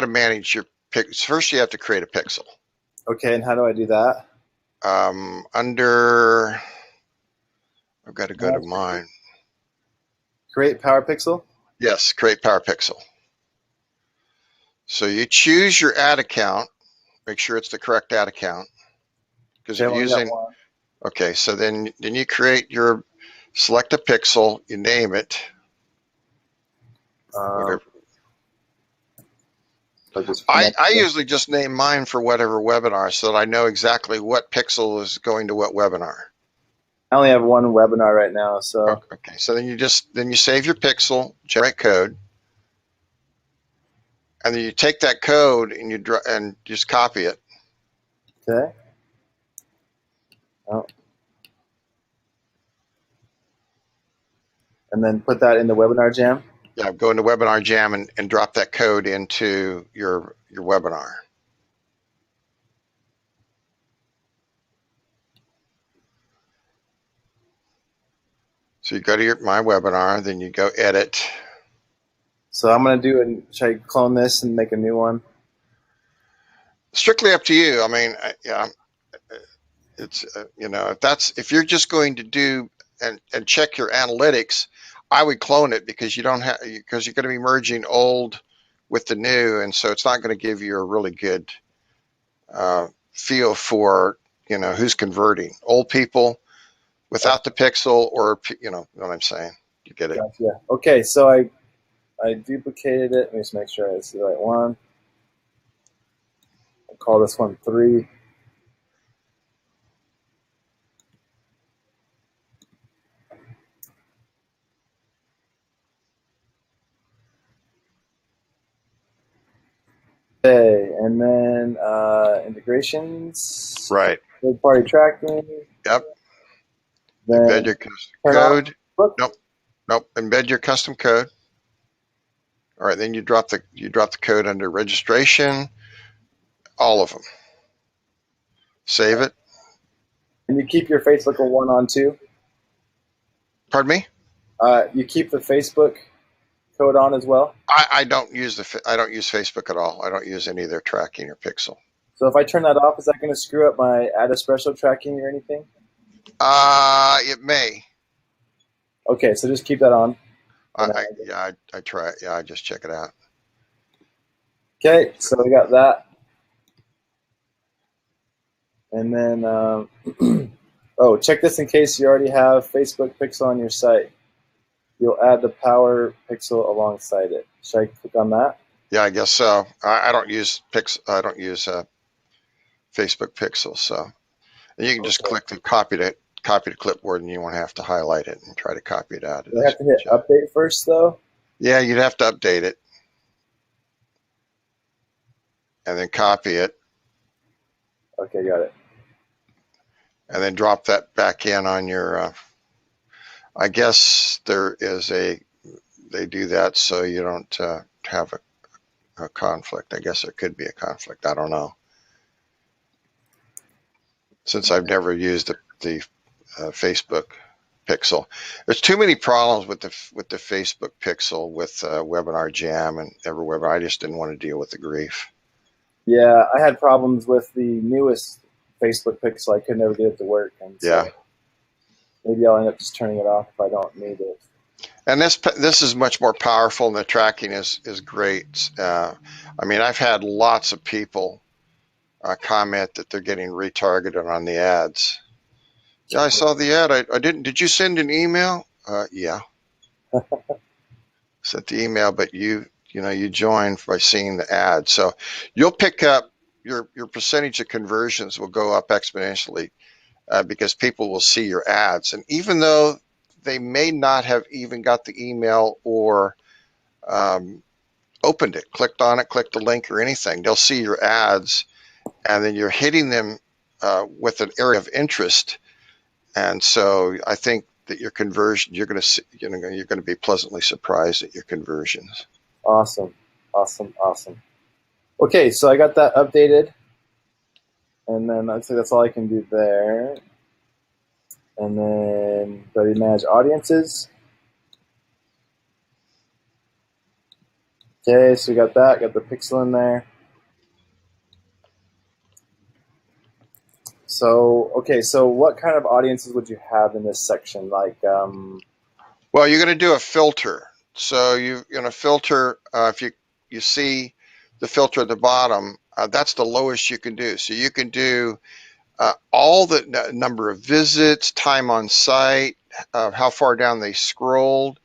Speaker 1: manage your pixels. First, you have to create a pixel.
Speaker 2: Okay, and how do I do that?
Speaker 1: Under, I've got to go to mine.
Speaker 2: Create Power Pixel.
Speaker 1: Yes, create Power Pixel. So you choose your ad account. Make sure it's the correct ad account. Because
Speaker 2: Okay,
Speaker 1: if
Speaker 2: well,
Speaker 1: you're
Speaker 2: I got
Speaker 1: using,
Speaker 2: one.
Speaker 1: okay, so then you select a pixel, you name it,
Speaker 2: Um,
Speaker 1: whatever.
Speaker 2: so just
Speaker 1: I
Speaker 2: connect it.
Speaker 1: usually just name mine for whatever webinar, so that I know exactly what pixel is going to what webinar.
Speaker 2: I only have one webinar right now, so
Speaker 1: Okay, so then you save your pixel, generate code, and then you take that code and and just copy it.
Speaker 2: okay. Oh. And then put that in the webinar jam.
Speaker 1: Yeah, go into Webinar Jam and drop that code into your webinar. So you go to my webinar, then you go edit.
Speaker 2: So I'm going to do it. Should I clone this and make a new one?
Speaker 1: Strictly up to you. I mean, yeah, it's if you're just going to do and check your analytics, I would clone it because you're going to be merging old with the new, and so it's not going to give you a really good feel for who's converting. Old people without the pixel, or you know what I'm saying. You get it?
Speaker 2: Gotcha. Okay, so I duplicated it. Let me just make sure it's the right one. I'll call this one 3. Okay, and then integrations,
Speaker 1: Right.
Speaker 2: third-party tracking.
Speaker 1: Yep.
Speaker 2: Then
Speaker 1: Embed your custom
Speaker 2: turn off
Speaker 1: code.
Speaker 2: book.
Speaker 1: Nope. Embed your custom code. All right. Then you drop the code under registration. All of them. Save it.
Speaker 2: And you keep your Facebook one on too.
Speaker 1: Pardon me?
Speaker 2: You keep the Facebook code on as well.
Speaker 1: I don't use Facebook at all. I don't use any of their tracking or pixel.
Speaker 2: So if I turn that off, is that going to screw up my ad espresso tracking or anything?
Speaker 1: It may.
Speaker 2: Okay, so just keep that on.
Speaker 1: I try. Yeah, I just check it out.
Speaker 2: Okay, so we got that. And then, oh, check this in case you already have Facebook Pixel on your site. You'll add the Power Pixel alongside it. Should I click on that?
Speaker 1: Yeah, I guess so. I don't use I don't use Facebook Pixel, so and you can just click the copy to clipboard, and you won't have to highlight it and try to copy it out.
Speaker 2: Do I have to hit update first, though?
Speaker 1: Yeah, you'd have to update it and then copy it.
Speaker 2: Okay, got it.
Speaker 1: And then drop that back in on your. I guess they do that so you don't have a conflict. I guess there could be a conflict. I don't know. Since I've never used the Facebook Pixel, there's too many problems with the Facebook Pixel with Webinar Jam and EverWebinar. I just didn't want to deal with the grief.
Speaker 2: Yeah, I had problems with the newest Facebook Pixel. I could never get it to work. And so
Speaker 1: Yeah.
Speaker 2: Maybe I'll end up just turning it off if I don't need it.
Speaker 1: And this is much more powerful, and the tracking is great. I mean, I've had lots of people comment that they're getting retargeted on the ads. Yeah, I saw the ad. I didn't. Did you send an email? Yeah. Sent the email, but you joined by seeing the ad. So you'll pick up your percentage of conversions will go up exponentially because people will see your ads. And even though they may not have even got the email or opened it, clicked on it, clicked the link or anything, they'll see your ads, and then you're hitting them with an area of interest. And so I think that your conversion, you're going to be pleasantly surprised at your conversions.
Speaker 2: Awesome. Okay, so I got that updated, and then I'd say that's all I can do there. And then go to manage audiences. Okay, so we got that. Got the pixel in there. So okay, so what kind of audiences would you have in this section? Like,
Speaker 1: well, you're going to do a filter. So you're going to filter. If you see the filter at the bottom, that's the lowest you can do. So you can do all the number of visits, time on site, how far down they scrolled.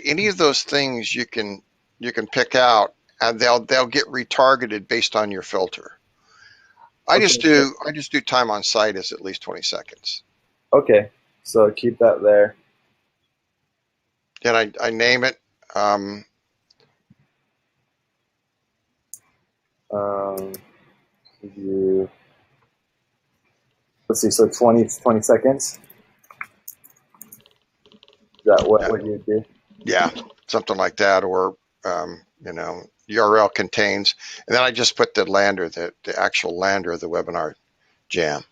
Speaker 1: Any of those things you can pick out, and they'll get retargeted based on your filter. I just do time on site is at least 20 seconds.
Speaker 2: Okay, so keep that there.
Speaker 1: And I name it.
Speaker 2: Let's see, so 20 seconds. Is that what you do?
Speaker 1: Yeah, something like that, or URL contains, and then I just put the lander, the actual lander of the webinar jam.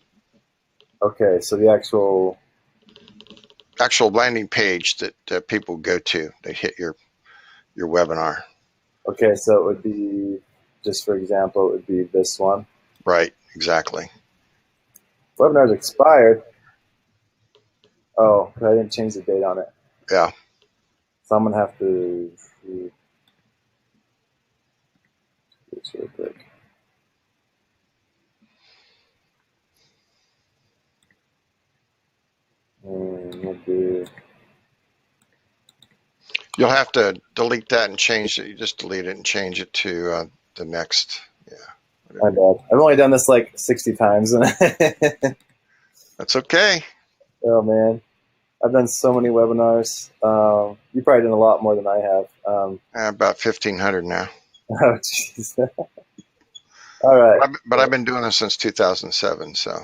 Speaker 2: Okay, so the actual
Speaker 1: actual landing page that people go to. They hit your webinar.
Speaker 2: Okay, so it would be, just for example, it would be this one.
Speaker 1: Right, exactly.
Speaker 2: Webinar's expired. Oh, 'cause I didn't change the date on it.
Speaker 1: Yeah.
Speaker 2: So I'm gonna have to do this real quick. And we'll do.
Speaker 1: You'll have to delete that and change it. You just delete it and change it to the next. Yeah.
Speaker 2: My bad. I've only done this like 60 times.
Speaker 1: That's okay.
Speaker 2: Oh man, I've done so many webinars. You probably done a lot more than I have.
Speaker 1: About 1,500 now.
Speaker 2: Oh jeez. All right.
Speaker 1: But I've been doing this since 2007. So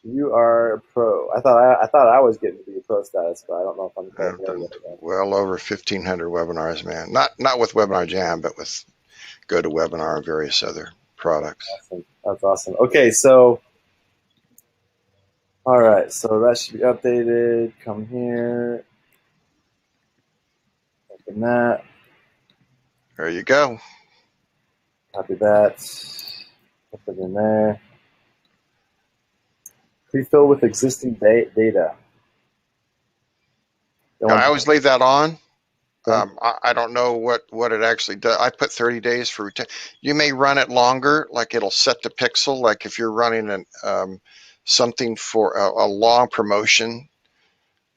Speaker 2: You are a pro. I thought I was getting to be a pro status, but I don't know if I'm quite
Speaker 1: I've
Speaker 2: there
Speaker 1: done
Speaker 2: yet.
Speaker 1: well over 1,500 webinars, man. Not with Webinar Jam, but with GoToWebinar and various other products.
Speaker 2: Awesome. That's awesome. Okay, so all right, so that should be updated. Come here, open that,
Speaker 1: There you go.
Speaker 2: copy that, put it in there. Pre-fill with existing data.
Speaker 1: I always leave that on.
Speaker 2: Okay.
Speaker 1: I don't know what it actually does. I put 30 days for return. You may run it longer, like it'll set the pixel. Like if you're running something for a long promotion,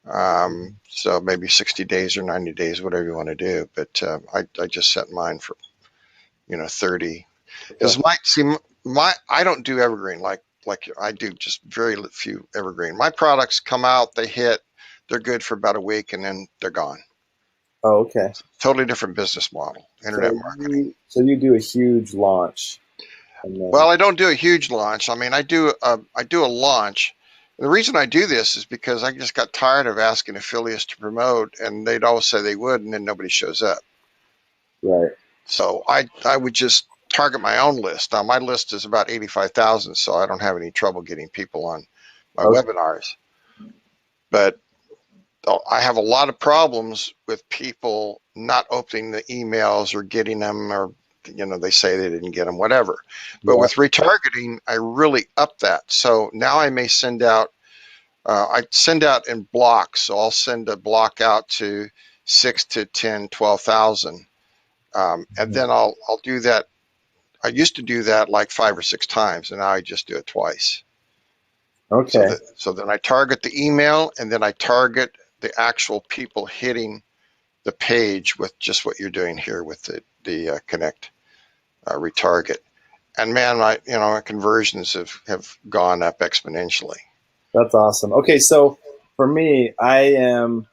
Speaker 1: so maybe 60 days or 90 days, whatever you want to do. But I just set mine for 30. Because I don't do evergreen like I do just very few evergreen. My products come out, they hit, they're good for about a week, and then they're gone.
Speaker 2: Oh, okay.
Speaker 1: Totally different business model, internet marketing.
Speaker 2: You do a huge launch. And then,
Speaker 1: Well, I don't do a huge launch. I mean, I do a launch. The reason I do this is because I just got tired of asking affiliates to promote, and they'd always say they would, and then nobody shows up.
Speaker 2: right.
Speaker 1: So I would just target my own list. Now my list is about 85,000, so I don't have any trouble getting people on my
Speaker 2: Okay.
Speaker 1: webinars. But I have a lot of problems with people not opening the emails or getting them, or they say they didn't get them, whatever. But
Speaker 2: Yeah.
Speaker 1: with retargeting, I really up that. So now I may send out. I send out in blocks. So I'll send a block out to 6 to 10, 12,000, and then I'll do that. I used to do that like 5 or 6 times, and now I just do it twice.
Speaker 2: Okay.
Speaker 1: So then I target the email, and then I target the actual people hitting the page with just what you're doing here with the connect retarget. And man, my conversions have gone up exponentially.
Speaker 2: That's awesome. Okay, so for me, I am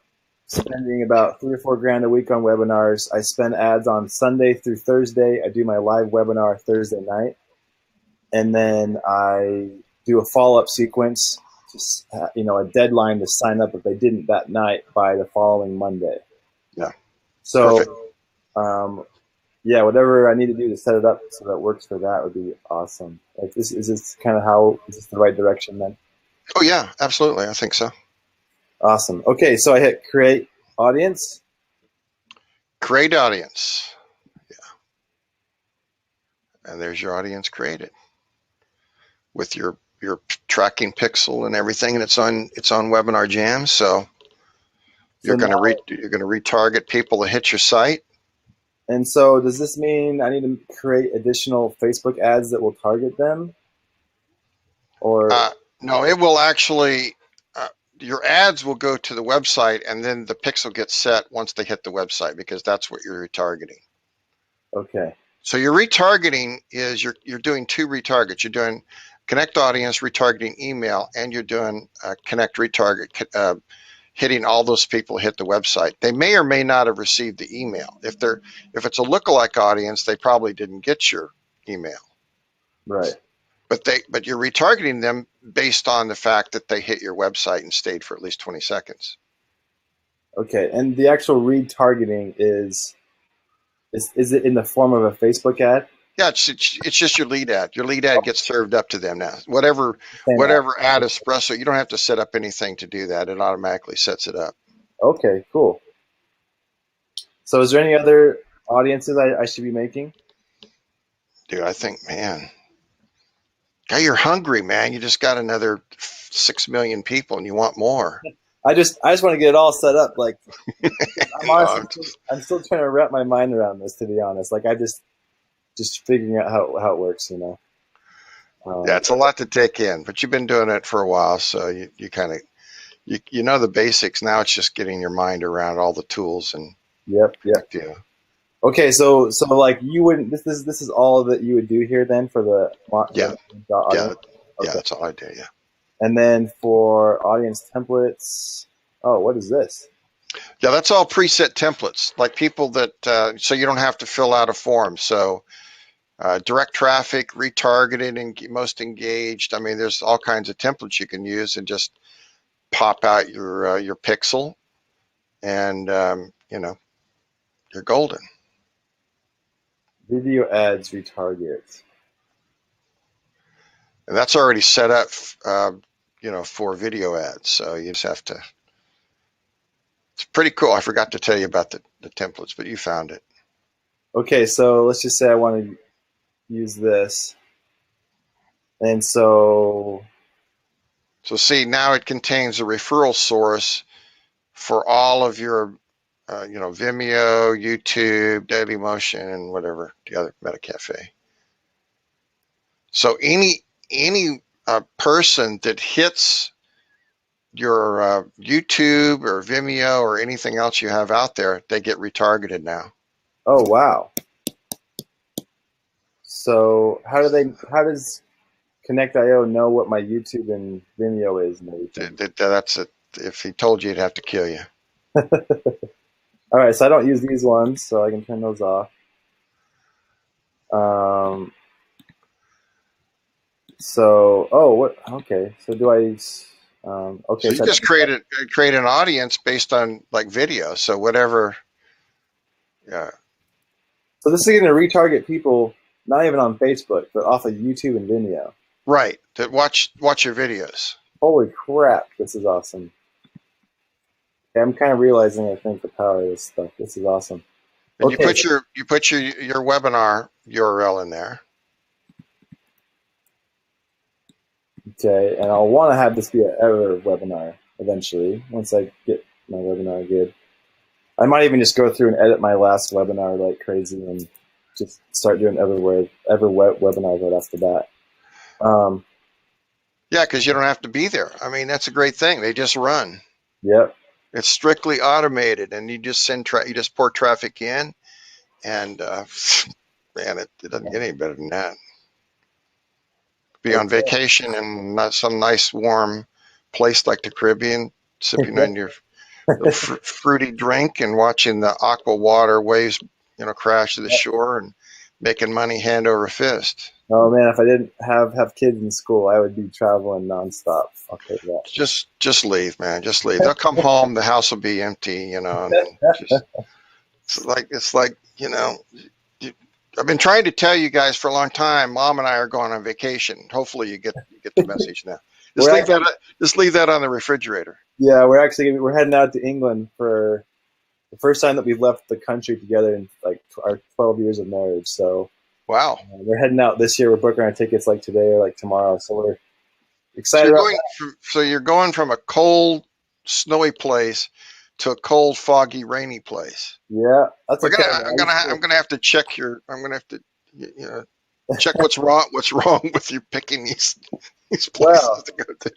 Speaker 2: spending about $3 or $4 a week on webinars. I spend ads on Sunday through Thursday. I do my live webinar Thursday night, and then I do a follow-up sequence. Just a deadline to sign up if they didn't that night by the following Monday.
Speaker 1: Yeah.
Speaker 2: So, yeah, whatever I need to do to set it up so that it works for that would be awesome. Like this is this kind of how is this the right direction then?
Speaker 1: Oh yeah, absolutely. I think so.
Speaker 2: Awesome. Okay, so I hit create audience.
Speaker 1: Create audience. Yeah. And there's your audience created with your tracking pixel and everything, and it's on Webinar Jam. So you're going to retarget people to hit your site.
Speaker 2: And so does this mean I need to create additional Facebook ads that will target them? Or
Speaker 1: no, it will actually. Your ads will go to the website, and then the pixel gets set once they hit the website, because that's what you're retargeting.
Speaker 2: okay.
Speaker 1: So your retargeting is you're doing 2 retargets. You're doing connect audience retargeting email, and you're doing connect retarget, hitting all those people hit the website. They may or may not have received the email. If it's a lookalike audience, they probably didn't get your email.
Speaker 2: Right.
Speaker 1: But you're retargeting them based on the fact that they hit your website and stayed for at least 20 seconds.
Speaker 2: Okay, and the actual retargeting is it in the form of a Facebook ad?
Speaker 1: Yeah, it's just your lead ad. Your lead ad gets served up to them now. Whatever ad espresso, you don't have to set up anything to do that. It automatically sets it up.
Speaker 2: Okay, cool. So is there any other audiences I should be making?
Speaker 1: Dude, I think, man, God, you're hungry, man. You just got another 6 million people, and you want more.
Speaker 2: I just want to get it all set up. Like I'm honestly
Speaker 1: I'm
Speaker 2: I'm still trying to wrap my mind around this, to be honest. Like I just figuring out how it works, you know.
Speaker 1: Yeah,
Speaker 2: Um,
Speaker 1: it's a lot to take in, but you've been doing it for a while, so you kind of you know the basics. Now it's just getting your mind around all the tools and
Speaker 2: yep, yep.
Speaker 1: you know,
Speaker 2: Okay, so like you wouldn't this is all that you would do here then for
Speaker 1: yeah,
Speaker 2: the audience.
Speaker 1: yeah, yeah.
Speaker 2: Okay,
Speaker 1: That's all I do. Yeah,
Speaker 2: and then for audience templates. Oh, what is this?
Speaker 1: yeah. That's all preset templates, like people that so you don't have to fill out a form. So direct traffic, retargeted, and most engaged. I mean, there's all kinds of templates you can use and just pop out your pixel, and you know you're golden.
Speaker 2: Video ads retarget.
Speaker 1: And that's already set up, for video ads. So you just have to. It's pretty cool. I forgot to tell you about the templates, but you found it.
Speaker 2: Okay, so let's just say I want to use this, and so
Speaker 1: So see, now it contains a referral source for all of your, Vimeo, YouTube, Dailymotion, and whatever the other MetaCafe. So any person that hits your YouTube or Vimeo or anything else you have out there, they get retargeted now.
Speaker 2: oh wow. So how does Connect.io know what my YouTube and Vimeo is and everything?
Speaker 1: That's it. If he told you, he'd have to kill you.
Speaker 2: All right, so I don't use these ones, so I can turn those off. Um, oh, what? Okay, so do I? Okay,
Speaker 1: So you
Speaker 2: so
Speaker 1: just create an audience based on like video. So whatever. Yeah.
Speaker 2: this is going to retarget people not even on Facebook, but off of YouTube and Vimeo.
Speaker 1: Right. To watch your videos.
Speaker 2: Holy crap, this is awesome. Okay, I'm kind of realizing, I think, the power of this stuff. This is awesome.
Speaker 1: And
Speaker 2: Okay,
Speaker 1: you put your webinar URL in there.
Speaker 2: okay, and I'll want to have this be an error webinar eventually once I get my webinar good. I might even just go through and edit my last webinar like crazy and just start doing webinars right off the bat. Um,
Speaker 1: Yeah, because you don't have to be there. I mean, that's a great thing. They just run.
Speaker 2: yep.
Speaker 1: It's strictly automated, and you just you just pour traffic in, and man, it doesn't get any better than that. Be on
Speaker 2: Okay.
Speaker 1: vacation in some nice warm place like the Caribbean, sipping on your little fruity drink and watching the aqua water waves, crash to the shore and making money hand over fist.
Speaker 2: Oh man, if I didn't have kids in school, I would be traveling nonstop. I'll tell you
Speaker 1: Just leave, man. Just leave. They'll come home. The house will be empty, and then just it's like I've been trying to tell you guys for a long time. Mom and I are going on vacation. Hopefully, you get the message now. Just
Speaker 2: We're
Speaker 1: leave
Speaker 2: actually,
Speaker 1: that. Just leave that on the refrigerator.
Speaker 2: yeah, we're heading out to England for the first time that we've left the country together in like our 12 years of marriage. So
Speaker 1: Wow.
Speaker 2: we're heading out this year. We're booking our tickets like today or like tomorrow. So we're
Speaker 1: So
Speaker 2: excited about that.
Speaker 1: you're going from a cold, snowy place to a cold, foggy, rainy place.
Speaker 2: Yeah, that's
Speaker 1: We're
Speaker 2: okay.
Speaker 1: gonna
Speaker 2: Man.
Speaker 1: I'm gonna have to check your. I'm gonna have to check what's wrong. What's wrong with you picking these places
Speaker 2: Well,
Speaker 1: to go to?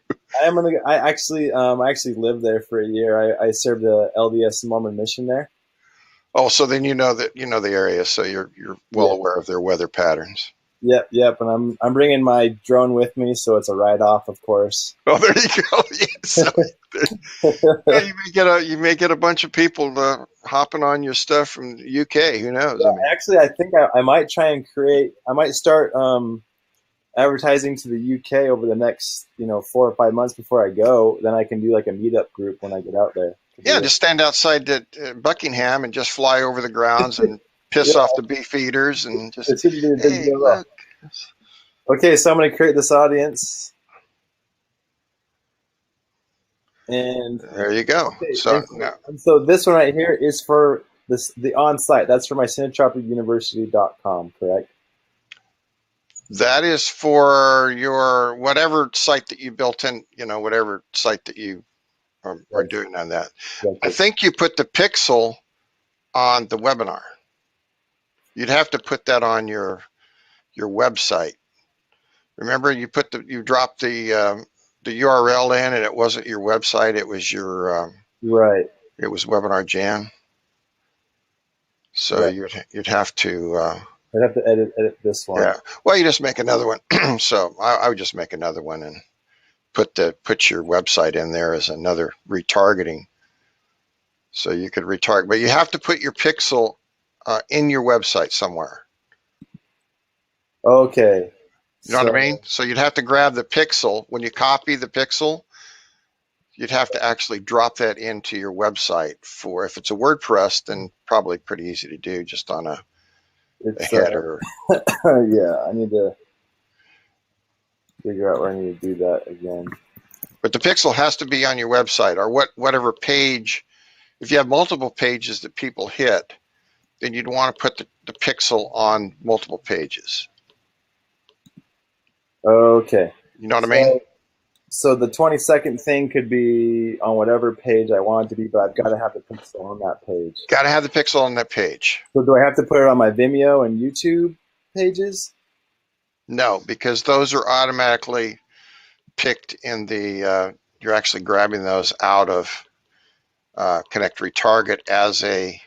Speaker 2: I actually lived there for a year. I served a LDS Mormon mission there.
Speaker 1: Oh, so then you know the area, so you're well
Speaker 2: Yeah.
Speaker 1: aware of their weather patterns.
Speaker 2: Yep, yep. And I'm bringing my drone with me, so it's a write off, of course.
Speaker 1: Oh, there you go. Yeah, so, yeah, you may get a bunch of people hopping on your stuff from the UK. Who knows?
Speaker 2: Yeah,
Speaker 1: I mean,
Speaker 2: actually, I think I might try and I might start advertising to the UK over the next 4 or 5 months before I go. Then I can do like a meetup group when I get out there.
Speaker 1: yeah, just stand outside Buckingham and just fly over the grounds and piss
Speaker 2: Yeah,
Speaker 1: off the beef eaters and just,
Speaker 2: it shouldn't be a big
Speaker 1: hey,
Speaker 2: deal at all.
Speaker 1: look.
Speaker 2: Okay, so I'm going to create this audience. And
Speaker 1: There you go.
Speaker 2: okay,
Speaker 1: So now
Speaker 2: and so this one right here is for the on-site. That's for my synentropicuniversity.com, correct?
Speaker 1: that is for your whatever site that you built in, whatever site that you are
Speaker 2: Yes.
Speaker 1: doing on that.
Speaker 2: Yes.
Speaker 1: I think you put the pixel on the webinar. You'd have to put that on your website. Remember, you dropped the URL in, and it wasn't your website. It was
Speaker 2: Right.
Speaker 1: it was Webinar Jam. So
Speaker 2: Right.
Speaker 1: you'd have to
Speaker 2: I'd have to edit this one.
Speaker 1: yeah. Well, you just make another one. So I would just make another one and put your website in there as another retargeting. So you could retarget, but you have to put your pixel in your website somewhere.
Speaker 2: Okay.
Speaker 1: You know what I
Speaker 2: So
Speaker 1: mean? So you'd have to grab the pixel. When you copy the pixel, you'd have to actually drop that into your website. For if it's a WordPress, then probably pretty easy to do just on a
Speaker 2: it's
Speaker 1: header.
Speaker 2: yeah, I need to figure out where I need to do that again.
Speaker 1: But the pixel has to be on your website or whatever page. If you have multiple pages that people hit, then you'd want to put the pixel on multiple pages.
Speaker 2: Okay.
Speaker 1: You know what I mean?
Speaker 2: So so the 20-second thing could be on whatever page I want it to be, but I've got to have the pixel on that page.
Speaker 1: Got to have the pixel on that page.
Speaker 2: So do I have to put it on my Vimeo and YouTube pages?
Speaker 1: No, because those are automatically picked in you're actually grabbing those out of Connect Retarget as a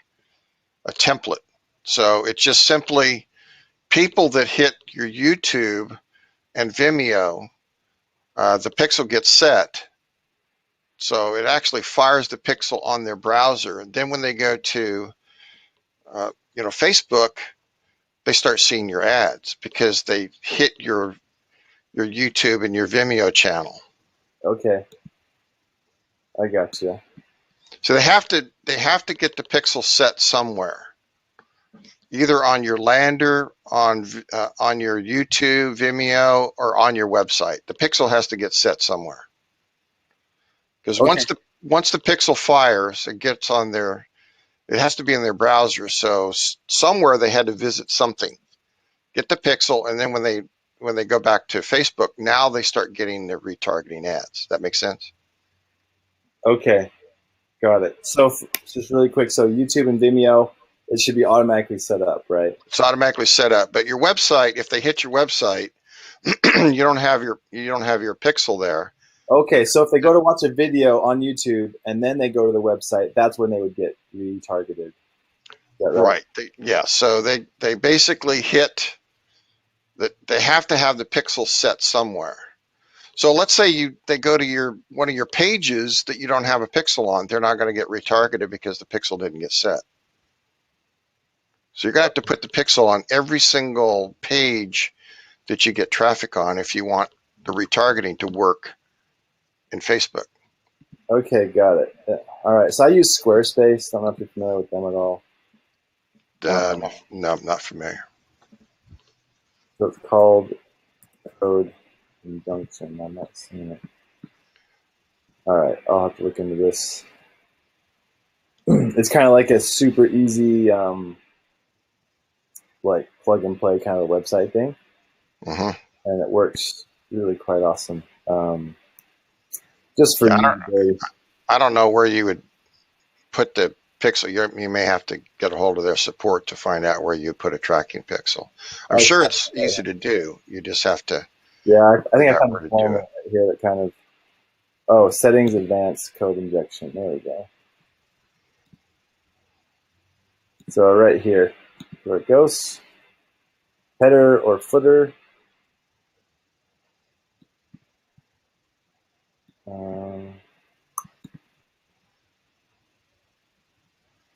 Speaker 1: template. So it's just simply people that hit your YouTube and Vimeo, the pixel gets set. So it actually fires the pixel on their browser. And then when they go to, Facebook, they start seeing your ads because they hit your YouTube and your Vimeo channel.
Speaker 2: Okay, I got you.
Speaker 1: So they have to get the pixel set somewhere, either on your lander, on your YouTube, Vimeo, or on your website. The pixel has to get set somewhere because
Speaker 2: Okay,
Speaker 1: once the pixel fires, it gets on their. It has to be in their browser. So somewhere they had to visit something, get the pixel, and then when they go back to Facebook, now they start getting the retargeting ads. That makes sense?
Speaker 2: okay, got it. So just really quick, so YouTube and Vimeo, it should be automatically set up, right?
Speaker 1: It's automatically set up. But your website, if they hit your website, you don't have your pixel there.
Speaker 2: Okay, so if they go to watch a video on YouTube and then they go to the website, that's when they would get retargeted. Is that right?
Speaker 1: Right. Yeah. So they basically hit that. They have to have the pixel set somewhere. So let's say they go to one of your pages that you don't have a pixel on. They're not going to get retargeted because the pixel didn't get set. So you're going to have to put the pixel on every single page that you get traffic on if you want the retargeting to work in Facebook.
Speaker 2: Okay, got it. Yeah. All right, so I use Squarespace. I don't know if you're familiar with them at all.
Speaker 1: No, no, I'm not familiar.
Speaker 2: So it's called Code Conjunction. I'm not seeing it. All right, I'll have to look into this. It's kind of like a super easy, like plug and play kind of a website thing,
Speaker 1: Hmm.
Speaker 2: and it works really quite awesome. Just for
Speaker 1: Yeah,
Speaker 2: you,
Speaker 1: I don't know where you would put the pixel. You may have to get a hold of their support to find out where you put a tracking pixel. I'm sure it's easy to do. You just have to
Speaker 2: yeah, I think I
Speaker 1: figure out
Speaker 2: found
Speaker 1: where
Speaker 2: a
Speaker 1: to do
Speaker 2: form
Speaker 1: it.
Speaker 2: right here that kind of settings advanced code injection. There we go. So right here, where it goes, header or footer. Um,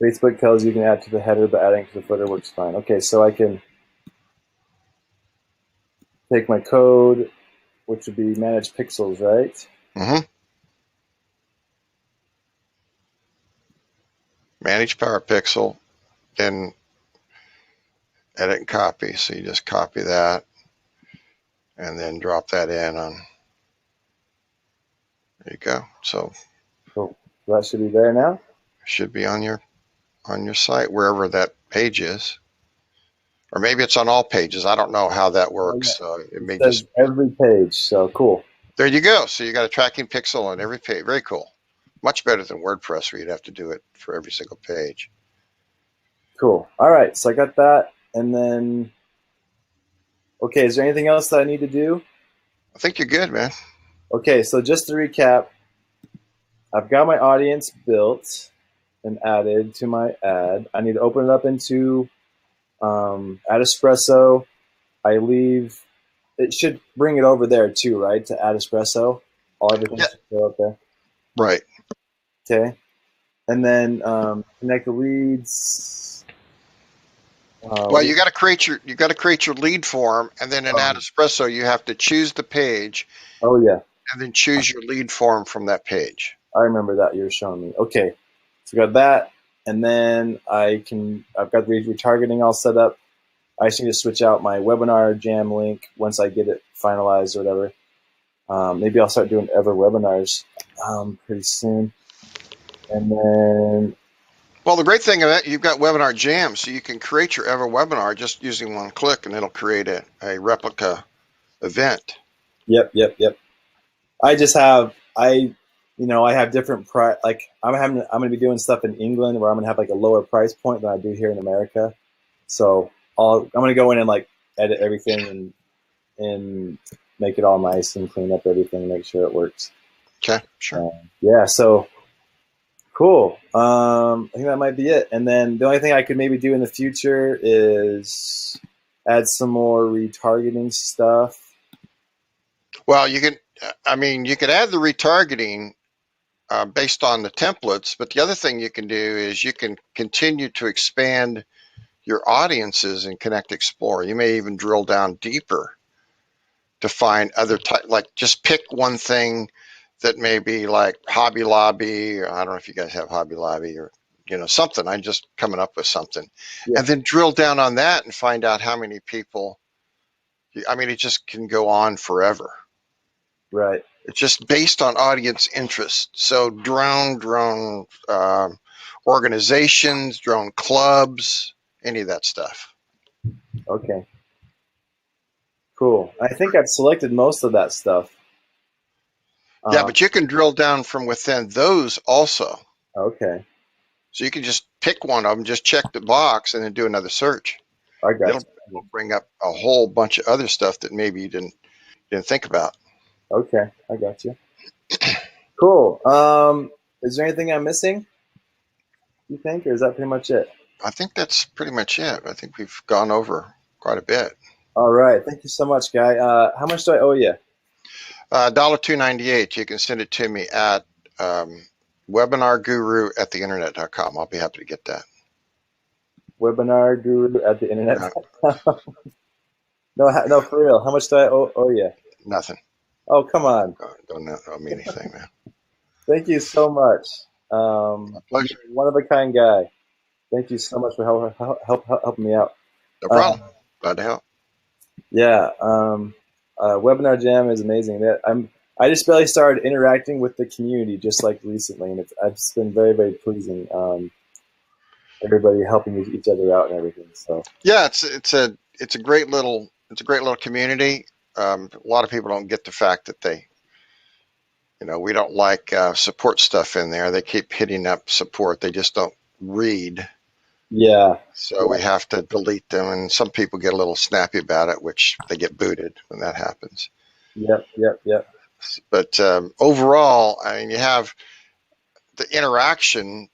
Speaker 2: Facebook tells you can add to the header, but adding to the footer works fine. Okay, so I can take my code, which would be manage pixels, right?
Speaker 1: Hmm. Manage Power Pixel, then edit and copy. So you just copy that and then drop that in on. There you go. So
Speaker 2: Cool. So that should be there now.
Speaker 1: Should be on your site wherever that page is, or maybe it's on all pages. I don't know how that
Speaker 2: Oh yeah.
Speaker 1: works. It
Speaker 2: It
Speaker 1: may
Speaker 2: says
Speaker 1: just
Speaker 2: every page. So cool.
Speaker 1: there you go. So you got a tracking pixel on every page. Very cool. Much better than WordPress, where you'd have to do it for every single page.
Speaker 2: Cool. All right. So I got that. And then, okay, is there anything else that I need to do?
Speaker 1: I think you're good, man.
Speaker 2: Okay. So just to recap, I've got my audience built and added to my ad. I need to open it up into Add Espresso. I leave, it should bring it over there too, right? To Add Espresso. All everything
Speaker 1: Yeah.
Speaker 2: should go up there.
Speaker 1: Right.
Speaker 2: Okay. And then connect the leads.
Speaker 1: Well, you got to create your lead form, and then in Add
Speaker 2: Um,
Speaker 1: Espresso, you have to choose the page,
Speaker 2: oh yeah,
Speaker 1: and then choose your lead form from that page.
Speaker 2: I remember that you were showing me. Okay, so got that, and then I've got the retargeting all set up. I just need to switch out my webinar jam link once I get it finalized or whatever. Maybe I'll start doing ever webinars pretty soon, and then
Speaker 1: Well, the great thing of it, you've got Webinar Jam, so you can create your ever webinar just using one click, and it'll create a replica event.
Speaker 2: yep. I just have I have different price. Like I'm gonna be doing stuff in England where I'm gonna have like a lower price point than I do here in America. So I'm gonna go in and like edit everything and make it all nice and clean up everything and make sure it works.
Speaker 1: Okay, sure.
Speaker 2: Yeah, so cool. I think that might be it. And then the only thing I could maybe do in the future is add some more retargeting stuff.
Speaker 1: Well, you could add the retargeting based on the templates, but the other thing you can do is you can continue to expand your audiences in Connect Explorer. You may even drill down deeper to find other type, like just pick one thing that may be like Hobby Lobby, or I don't know if you guys have Hobby Lobby or something. I'm just coming up with something,
Speaker 2: Yeah,
Speaker 1: and then drill down on that and find out how many people. I mean, it just can go on forever.
Speaker 2: right.
Speaker 1: It's just based on audience interest. So drone organizations, drone clubs, any of that stuff.
Speaker 2: Okay. Cool. I think I've selected most of that stuff.
Speaker 1: Yeah,
Speaker 2: Uh,
Speaker 1: but you can drill down from within those also.
Speaker 2: okay,
Speaker 1: So you can just pick one of them, just check the box, and then do another search.
Speaker 2: I got
Speaker 1: It'll bring up a whole bunch of other stuff that maybe you didn't think about.
Speaker 2: you. Okay, I got you. Cool. Is there anything I'm missing? You think, or is that pretty much it?
Speaker 1: I think that's pretty much it. I think we've gone over quite a bit.
Speaker 2: All right. Thank you so much, Guy. How much do I owe you?
Speaker 1: $2.98. You can send it to me at webinarguru@theinternet.com. I'll be happy to get that.
Speaker 2: Webinar guru at the internet.
Speaker 1: No,
Speaker 2: No, for real. How much do I owe you?
Speaker 1: nothing.
Speaker 2: Oh, come on.
Speaker 1: Don't owe me anything, man.
Speaker 2: Thank you so much.
Speaker 1: My
Speaker 2: You're
Speaker 1: pleasure.
Speaker 2: a one of a kind guy. Thank you so much for helping me out.
Speaker 1: No
Speaker 2: Uh,
Speaker 1: problem. Glad to help.
Speaker 2: yeah, Webinar Jam is amazing. I just barely started interacting with the community just like recently, and it's been very, very pleasing. Everybody helping each other out and everything. So
Speaker 1: Yeah, it's a great little community. A lot of people don't get the fact that we don't like support stuff in there. They keep hitting up support. They just don't read.
Speaker 2: yeah,
Speaker 1: So
Speaker 2: yeah,
Speaker 1: we have to delete them, and some people get a little snappy about it, which they get booted when that happens.
Speaker 2: yep.
Speaker 1: But overall, I mean, you have the interaction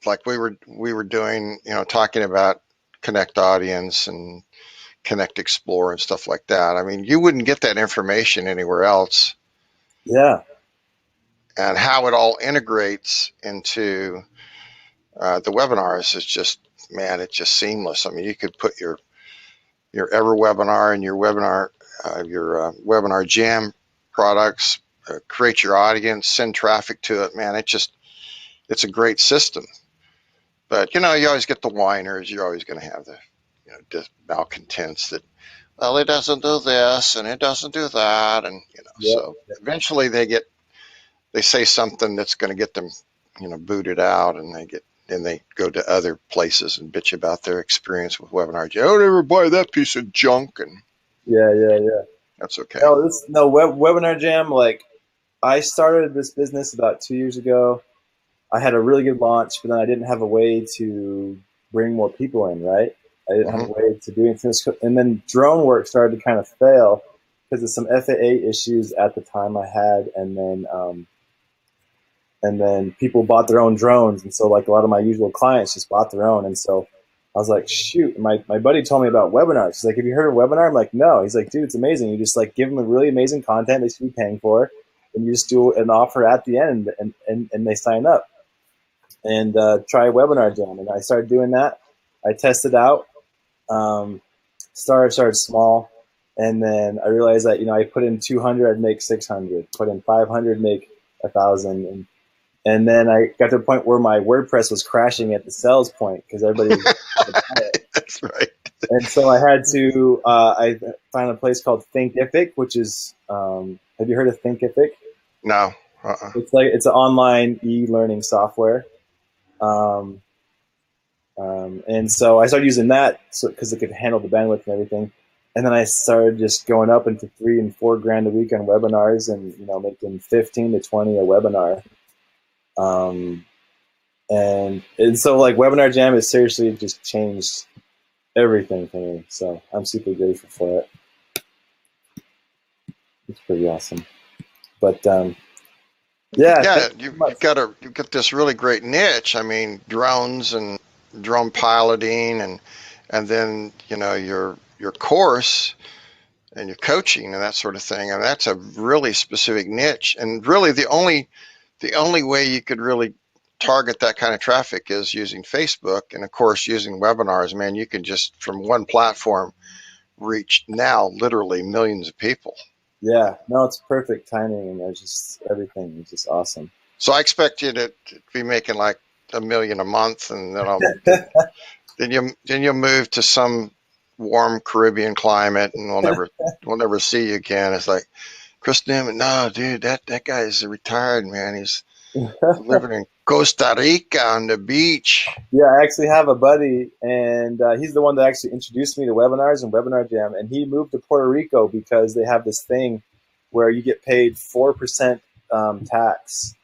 Speaker 1: like we were doing, talking about Connect Audience and Connect Explore and stuff like that. I mean, you wouldn't get that information anywhere else,
Speaker 2: Yeah,
Speaker 1: and how it all integrates into the webinars is just, man, it's just seamless. I mean, you could put your Ever webinar and your webinar jam products, create your audience, send traffic to it. Man, it's a great system. But you always get the whiners. You're always going to have the malcontents that, well, it doesn't do this and it doesn't do that, and
Speaker 2: yep,
Speaker 1: so eventually they say something that's going to get them, booted out, and they go to other places and bitch about their experience with Webinar Jam. Don't ever buy that piece of junk, and
Speaker 2: Yeah.
Speaker 1: that's okay.
Speaker 2: No, Webinar Jam. Like, I started this business about 2 years ago. I had a really good launch, but then I didn't have a way to bring more people in, right? I didn't have a
Speaker 1: Mm-hmm.
Speaker 2: way to do anything. And then drone work started to kind of fail because of some FAA issues at the time I had. And then people bought their own drones. And so, like, a lot of my usual clients just bought their own. And so I was like, shoot, my buddy told me about webinars. He's like, have you heard of a webinar? I'm like, no. He's like, dude, it's amazing. You just, like, give them a really amazing content they should be paying for, and you just do an offer at the end, and they sign up and try Webinar Jam. And I started doing that. I tested out. Started small, and then I realized that I put in 200, I'd make 600. Put in 500, make 1,000, and then I got to a point where my WordPress was crashing at the sales point because everybody was trying to buy it.
Speaker 1: That's right.
Speaker 2: And so I had to I found a place called Thinkific, which is have you heard of Thinkific?
Speaker 1: No.
Speaker 2: It's an online e-learning software. And so I started using that because it could handle the bandwidth and everything. And then I started just going up into $3,000 and $4,000 a week on webinars, and making 15 to 20 a webinar. And so, like, Webinar Jam has seriously just changed everything for me. So I'm super grateful for it. It's pretty awesome. But
Speaker 1: yeah, you've got this really great niche. I mean, drones and drone piloting, and then your course and your coaching and that sort of thing. And that's a really specific niche. And really, the only way you could really target that kind of traffic is using Facebook, and of course using webinars. Man, you can just from one platform reach now literally millions of people.
Speaker 2: Yeah, no, it's perfect timing, and there's just everything is just awesome.
Speaker 1: So I expect you to be making like $1 million a month, and then you'll move to some warm Caribbean climate, and we'll never see you again. It's like, Chris Newman, no, dude, that guy is retired, man. He's living in Costa Rica on the beach.
Speaker 2: Yeah, I actually have a buddy, and he's the one that actually introduced me to webinars and Webinar Jam. And he moved to Puerto Rico because they have this thing where you get paid 4% tax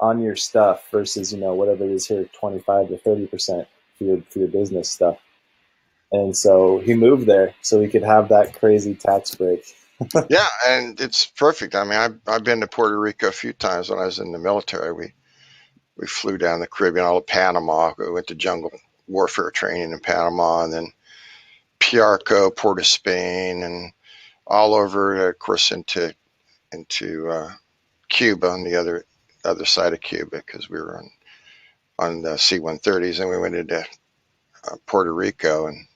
Speaker 2: on your stuff versus whatever it is here, 25 to 30% for your business stuff. And so he moved there so he could have that crazy tax break.
Speaker 1: Yeah, and it's perfect. I mean, I've been to Puerto Rico a few times when I was in the military. We flew down the Caribbean, all of Panama. We went to jungle warfare training in Panama, and then Piarco, Port of Spain, and all over, of course, into Cuba on the other side of Cuba, because we were on the C-130s, and we went into Puerto Rico. And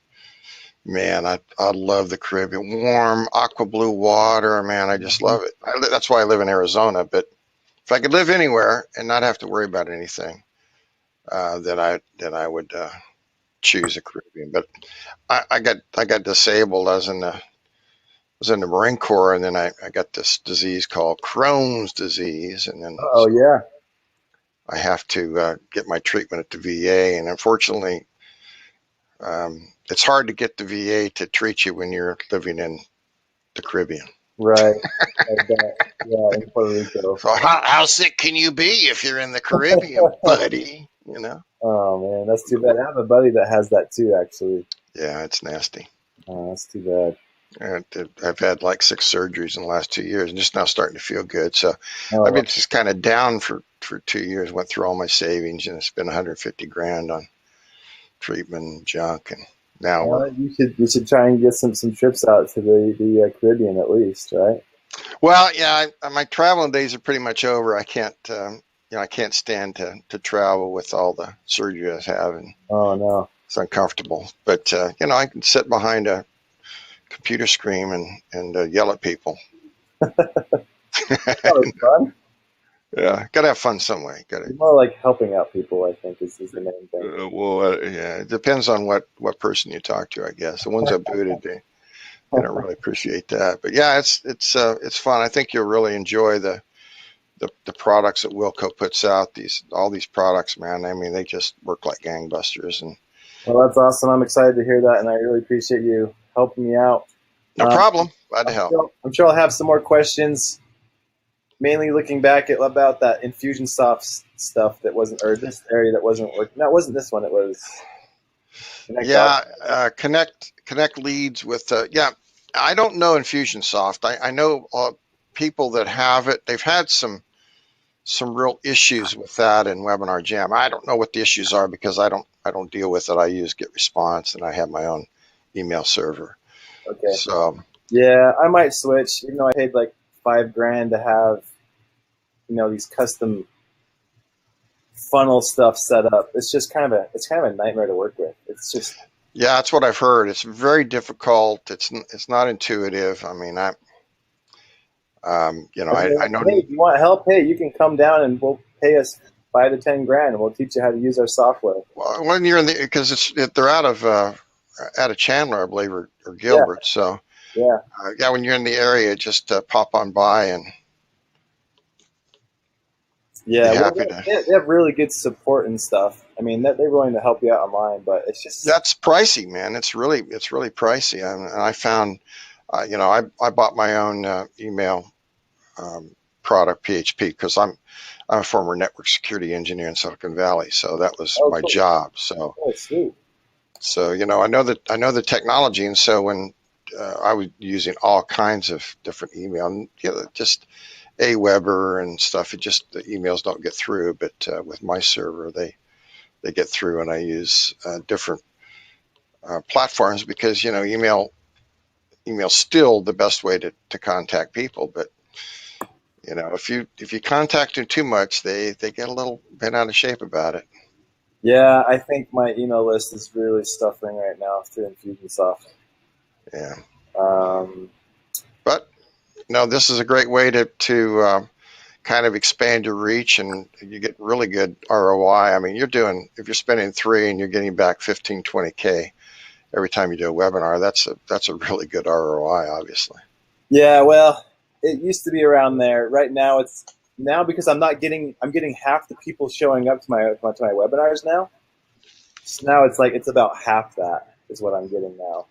Speaker 1: man, I love the Caribbean. Warm, aqua blue water, man, I just love it. That's why I live in Arizona. But if I could live anywhere and not have to worry about anything, then I would choose the Caribbean. But I got disabled. I was in the Marine Corps, and then I got this disease called Crohn's disease, and then I have to get my treatment at the VA, and unfortunately, it's hard to get the VA to treat you when you're living in the Caribbean.
Speaker 2: Right. Yeah, in Puerto Rico.
Speaker 1: So how sick can you be if you're in the Caribbean, buddy?
Speaker 2: Oh man, that's too bad. I have a buddy that has that too, actually.
Speaker 1: Yeah, it's nasty.
Speaker 2: Oh, that's too bad.
Speaker 1: I've had like 6 surgeries in the last 2 years, and just now starting to feel good. So I've been just kind of down for 2 years. Went through all my savings, and spent $150,000 on treatment and junk, and now
Speaker 2: you should try and get some trips out to the Caribbean at least, right?
Speaker 1: Well, yeah, my traveling days are pretty much over. I can't I can't stand to travel with all the surgery I have, and
Speaker 2: oh no,
Speaker 1: it's uncomfortable. But I can sit behind a computer screen and yell at people.
Speaker 2: that was fun.
Speaker 1: Yeah, gotta have fun some way.
Speaker 2: It's more like helping out people, I think, is the main thing.
Speaker 1: Yeah, it depends on what person you talk to, I guess. The ones I booted, they don't really appreciate that. But yeah, it's fun. I think you'll really enjoy the the products that Wilco puts out, all these products, man. I mean, they just work like gangbusters. And
Speaker 2: Well, that's awesome. I'm excited to hear that, and I really appreciate you helping me out.
Speaker 1: no
Speaker 2: Um,
Speaker 1: problem. Glad to help.
Speaker 2: I'm sure I'll have some more questions, mainly looking back at about that Infusionsoft stuff that wasn't, or this area that wasn't working. No, it wasn't this one. It was Connect.
Speaker 1: Yeah, connect leads with yeah. I don't know Infusionsoft. I know people that have it. They've had some real issues with that in Webinar Jam. I don't know what the issues are because I don't deal with it. I use GetResponse and I have my own email server.
Speaker 2: Okay.
Speaker 1: So
Speaker 2: Yeah, I might switch, even though I paid like $5,000 to have, these custom funnel stuff set up. It's just it's kind of a nightmare to work with. It's just,
Speaker 1: yeah, that's what I've heard. It's very difficult. It's not intuitive. I mean, I know.
Speaker 2: hey, if you want help, hey, you can come down and we'll pay us $5 to $10,000 and we'll teach you how to use our software.
Speaker 1: Well, when you're in the because they're out of Chandler, I believe, or
Speaker 2: Yeah,
Speaker 1: Gilbert. So
Speaker 2: yeah.
Speaker 1: yeah, when you're in the area, just pop on by and be
Speaker 2: Yeah, well,
Speaker 1: happy to.
Speaker 2: they have really good support and stuff. I mean, they're willing to help you out online, but it's just,
Speaker 1: That's pricey, man. It's really pricey. And I found, I bought my own email product PHP because I'm a former network security engineer in Silicon Valley, so that was
Speaker 2: oh,
Speaker 1: my
Speaker 2: cool.
Speaker 1: job. So
Speaker 2: Oh, sweet.
Speaker 1: I know the technology, and so when I was using all kinds of different email, and, just Aweber and stuff, the emails don't get through. But with my server, they get through, and I use different platforms because email's still the best way to contact people. But if you contact them too much, they get a little bent out of shape about it.
Speaker 2: Yeah, I think my email list is really suffering right now through Infusionsoft.
Speaker 1: Yeah,
Speaker 2: Um,
Speaker 1: but no, this is a great way to kind of expand your reach, and you get really good ROI. I mean, if you're spending 3 and you're getting back 15, 20K every time you do a webinar, that's a really good ROI, obviously.
Speaker 2: yeah, well, it used to be around there. Right now, it's now because I'm getting half the people showing up to my webinars now. So now it's about half that is what I'm getting now.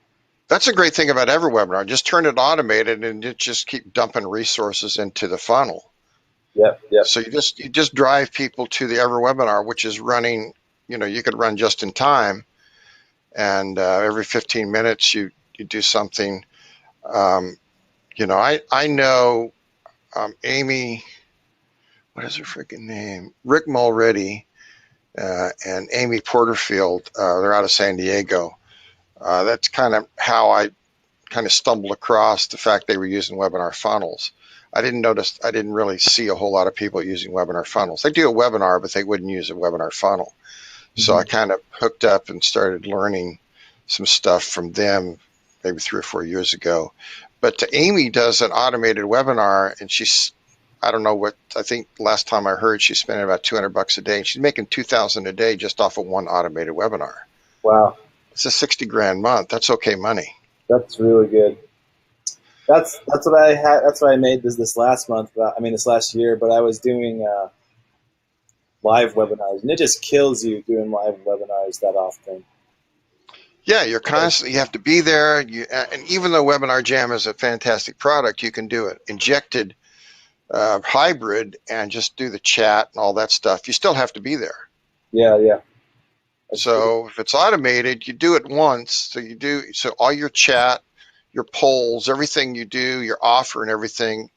Speaker 1: That's a great thing about every webinar. Just turn it automated and just keep dumping resources into the funnel.
Speaker 2: Yep, yep.
Speaker 1: So you just drive people to the Ever webinar, which is running. You could run just in time, and every 15 minutes you do something. I know Amy. What is her freaking name? Rick Mulready and Amy Porterfield. They're out of San Diego. That's kind of how I kind of stumbled across the fact they were using webinar funnels. I didn't really see a whole lot of people using webinar funnels. They do a webinar, but they wouldn't use a webinar funnel. So I kind of hooked up and started learning some stuff from them maybe 3 or 4 years ago. But Amy does an automated webinar, and I don't know what, I think last time I heard she's spending about $200 a day. And she's making $2,000 a day just off of one automated webinar.
Speaker 2: Wow,
Speaker 1: It's a $60,000 month. That's okay money.
Speaker 2: that's really good. That's what I had. That's what I made this last month. This last year. But I was doing live webinars, and it just kills you doing live webinars that often.
Speaker 1: Yeah, you have to be there. And even though Webinar Jam is a fantastic product, you can do it injected hybrid and just do the chat and all that stuff. You still have to be there.
Speaker 2: Yeah, yeah.
Speaker 1: So if it's automated, you do it once. So all your chat, your polls, everything you do, your offer and everything,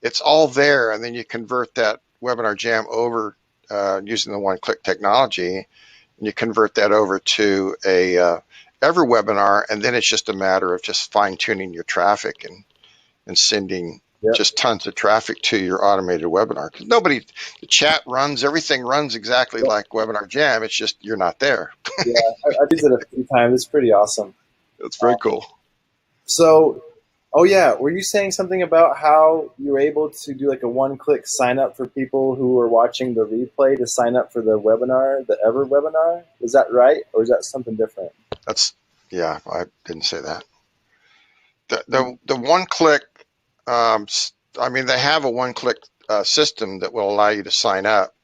Speaker 1: it's all there. And then you convert that Webinar Jam over using the one-click technology, and you convert that over to a Ever webinar, and then it's just a matter of just fine-tuning your traffic and sending just tons of traffic to your automated webinar. Because the chat runs, everything runs exactly like Webinar Jam. It's just you're not there.
Speaker 2: Yeah, I've used it a few times. It's pretty awesome.
Speaker 1: It's very cool.
Speaker 2: So, oh yeah, were you saying something about how you were able to do like a one-click sign up for people who are watching the replay to sign up for the webinar, the Ever webinar? Is that right, or is that something different?
Speaker 1: I didn't say that. The one click. They have a one click system that will allow you to sign up,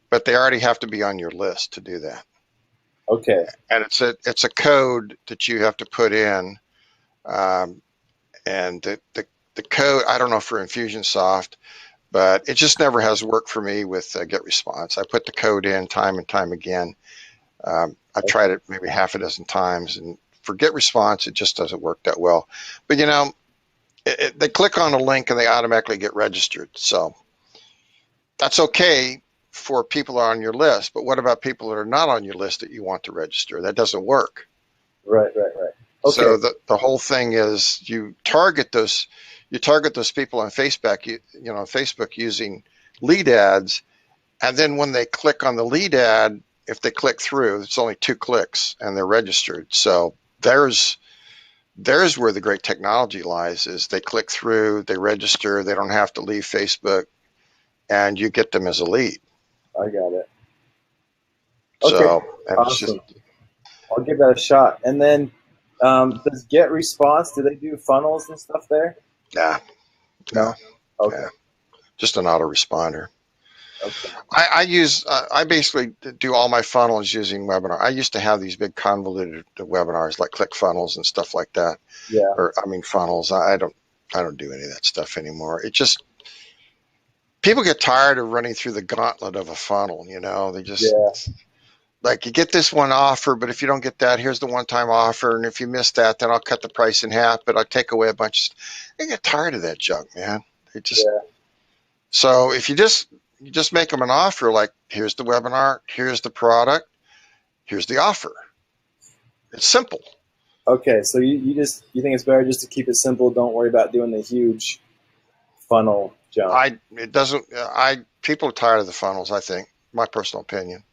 Speaker 1: but they already have to be on your list to do that.
Speaker 2: Okay.
Speaker 1: And it's a code that you have to put in, um, and the code, I don't know for Infusionsoft, but it just never has worked for me with GetResponse. I put the code in time and time again. I've tried it maybe half a dozen times, and for GetResponse, it just doesn't work that well. But they click on a link and they automatically get registered. So that's okay for people that are on your list. But what about people that are not on your list that you want to register? That doesn't work.
Speaker 2: Right. Okay.
Speaker 1: So the whole thing is you target those people on Facebook using lead ads, and then when they click on the lead ad, if they click through, it's only 2 clicks and they're registered. So there's where the great technology lies, is they click through, they register, they don't have to leave Facebook, and you get them as a lead.
Speaker 2: I got it. Okay.
Speaker 1: So, and it's just,
Speaker 2: Awesome. I'll give that a shot. And then, does GetResponse, do they do funnels and stuff there?
Speaker 1: yeah,
Speaker 2: No? Okay.
Speaker 1: yeah, just an autoresponder.
Speaker 2: Okay.
Speaker 1: I basically do all my funnels using webinar. I used to have these big convoluted webinars like ClickFunnels and stuff like that.
Speaker 2: Yeah.
Speaker 1: Or I mean funnels. I don't do any of that stuff anymore. It just, people get tired of running through the gauntlet of a funnel. They just,
Speaker 2: Yeah.
Speaker 1: like, you get this one offer, but if you don't get that, here's the one-time offer, and if you miss that, then I'll cut the price in half, but I'll take away a bunch. They get tired of that junk, man. They just,
Speaker 2: Yeah.
Speaker 1: so if you just make them an offer, like, here's the webinar, here's the product, here's the offer. It's simple.
Speaker 2: Okay. So you think it's better just to keep it simple? Don't worry about doing the huge funnel jump.
Speaker 1: People are tired of the funnels, I think, my personal opinion.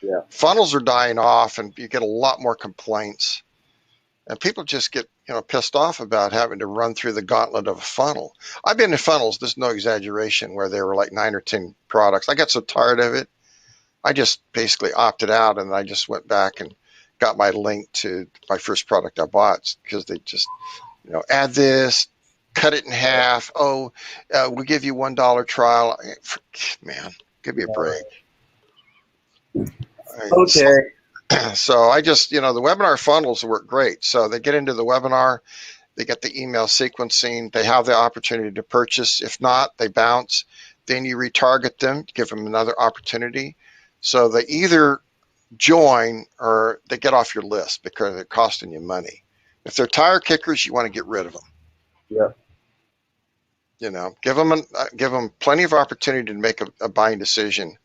Speaker 2: Yeah.
Speaker 1: Funnels are dying off, and you get a lot more complaints, and people just get pissed off about having to run through the gauntlet of a funnel. I've been in funnels, there's no exaggeration, where there were like 9 or 10 products. I got so tired of it, I just basically opted out, and I just went back and got my link to my first product I bought, because they just add this, cut it in half. Oh, we'll give you $1 trial. Man, give me a break.
Speaker 2: Okay.
Speaker 1: So I just, the webinar funnels work great. So they get into the webinar, they get the email sequencing, they have the opportunity to purchase. If not, they bounce. Then you retarget them, give them another opportunity. So they either join or they get off your list because they're costing you money. If they're tire kickers, you want to get rid of them.
Speaker 2: Yeah.
Speaker 1: Give them plenty of opportunity to make a buying decision.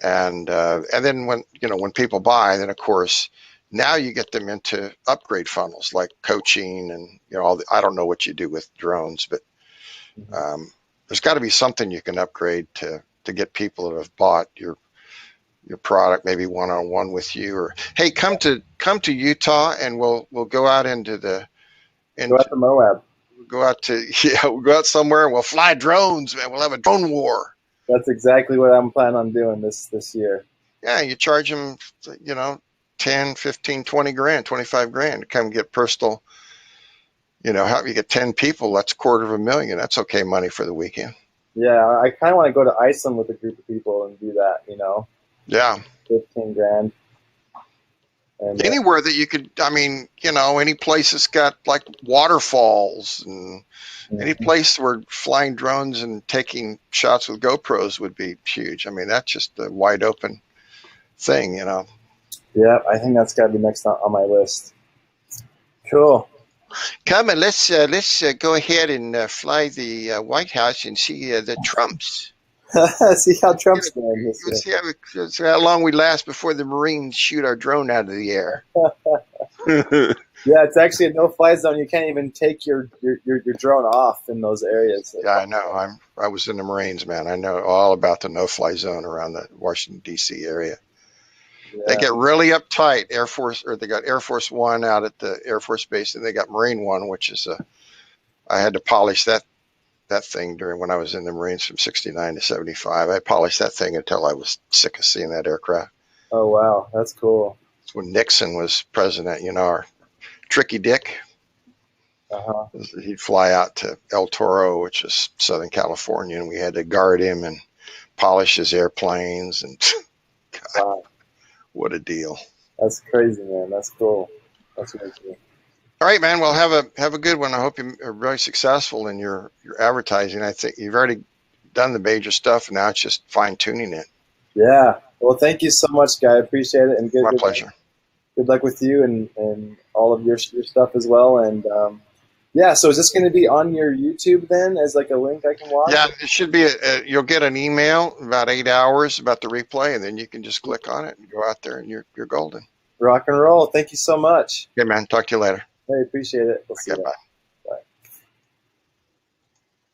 Speaker 1: And then when people buy, then of course now you get them into upgrade funnels like coaching and I don't know what you do with drones, but there's got to be something you can upgrade to get people that have bought your product, maybe one-on-one with you, or hey, come to Utah and we'll go out
Speaker 2: Go out to Moab.
Speaker 1: we'll go out somewhere and we'll fly drones, man. We'll have a drone war.
Speaker 2: That's exactly what I'm planning on doing this year.
Speaker 1: Yeah, you charge them, 10, 15, 20 grand, 25 grand to come get personal. How you get 10 people, that's $250,000. That's okay money for the weekend.
Speaker 2: Yeah, I kind of want to go to Iceland with a group of people and do that,
Speaker 1: Yeah.
Speaker 2: 15 grand. And,
Speaker 1: anywhere that you could, any place that's got like waterfalls, and any place where flying drones and taking shots with GoPros would be huge. That's just a wide open thing,
Speaker 2: Yeah, I think that's got to be next on my list. Cool.
Speaker 1: Come and let's go ahead and fly the White House and see the Trumps.
Speaker 2: See how Trump's doing this year.
Speaker 1: See how long we last before the Marines shoot our drone out of the air.
Speaker 2: Yeah, it's actually a no-fly zone. You can't even take your drone off in those areas.
Speaker 1: Yeah, I know. I was in the Marines, man. I know all about the no-fly zone around the Washington D.C. area. Yeah. They get really uptight. They got Air Force One out at the Air Force Base, and they got Marine One, which is I had to polish that thing when I was in the Marines from 69 to 75. I polished that thing until I was sick of seeing that aircraft.
Speaker 2: Oh, wow. That's cool.
Speaker 1: It's when Nixon was president, our Tricky Dick.
Speaker 2: Uh-huh.
Speaker 1: He'd fly out to El Toro, which is Southern California, and we had to guard him and polish his airplanes. And God,
Speaker 2: Wow.
Speaker 1: what a deal!
Speaker 2: That's crazy, man. That's cool. That's really cool.
Speaker 1: All right, man. Well, have a good one. I hope you are really successful in your advertising. I think you've already done the major stuff, and now it's just fine tuning it.
Speaker 2: Yeah. Well, thank you so much, Guy. I appreciate it. And
Speaker 1: My pleasure.
Speaker 2: good luck with you and all of your stuff as well. And yeah, so is this going to be on your YouTube then as like a link I can watch?
Speaker 1: Yeah, it should be. You'll get an email about 8 hours about the replay, and then you can just click on it and go out there, and you're golden.
Speaker 2: Rock and roll. Thank you so much.
Speaker 1: Okay, man. Talk to you later.
Speaker 2: Hey, appreciate it. We'll see
Speaker 1: Okay,
Speaker 2: you.
Speaker 1: bye.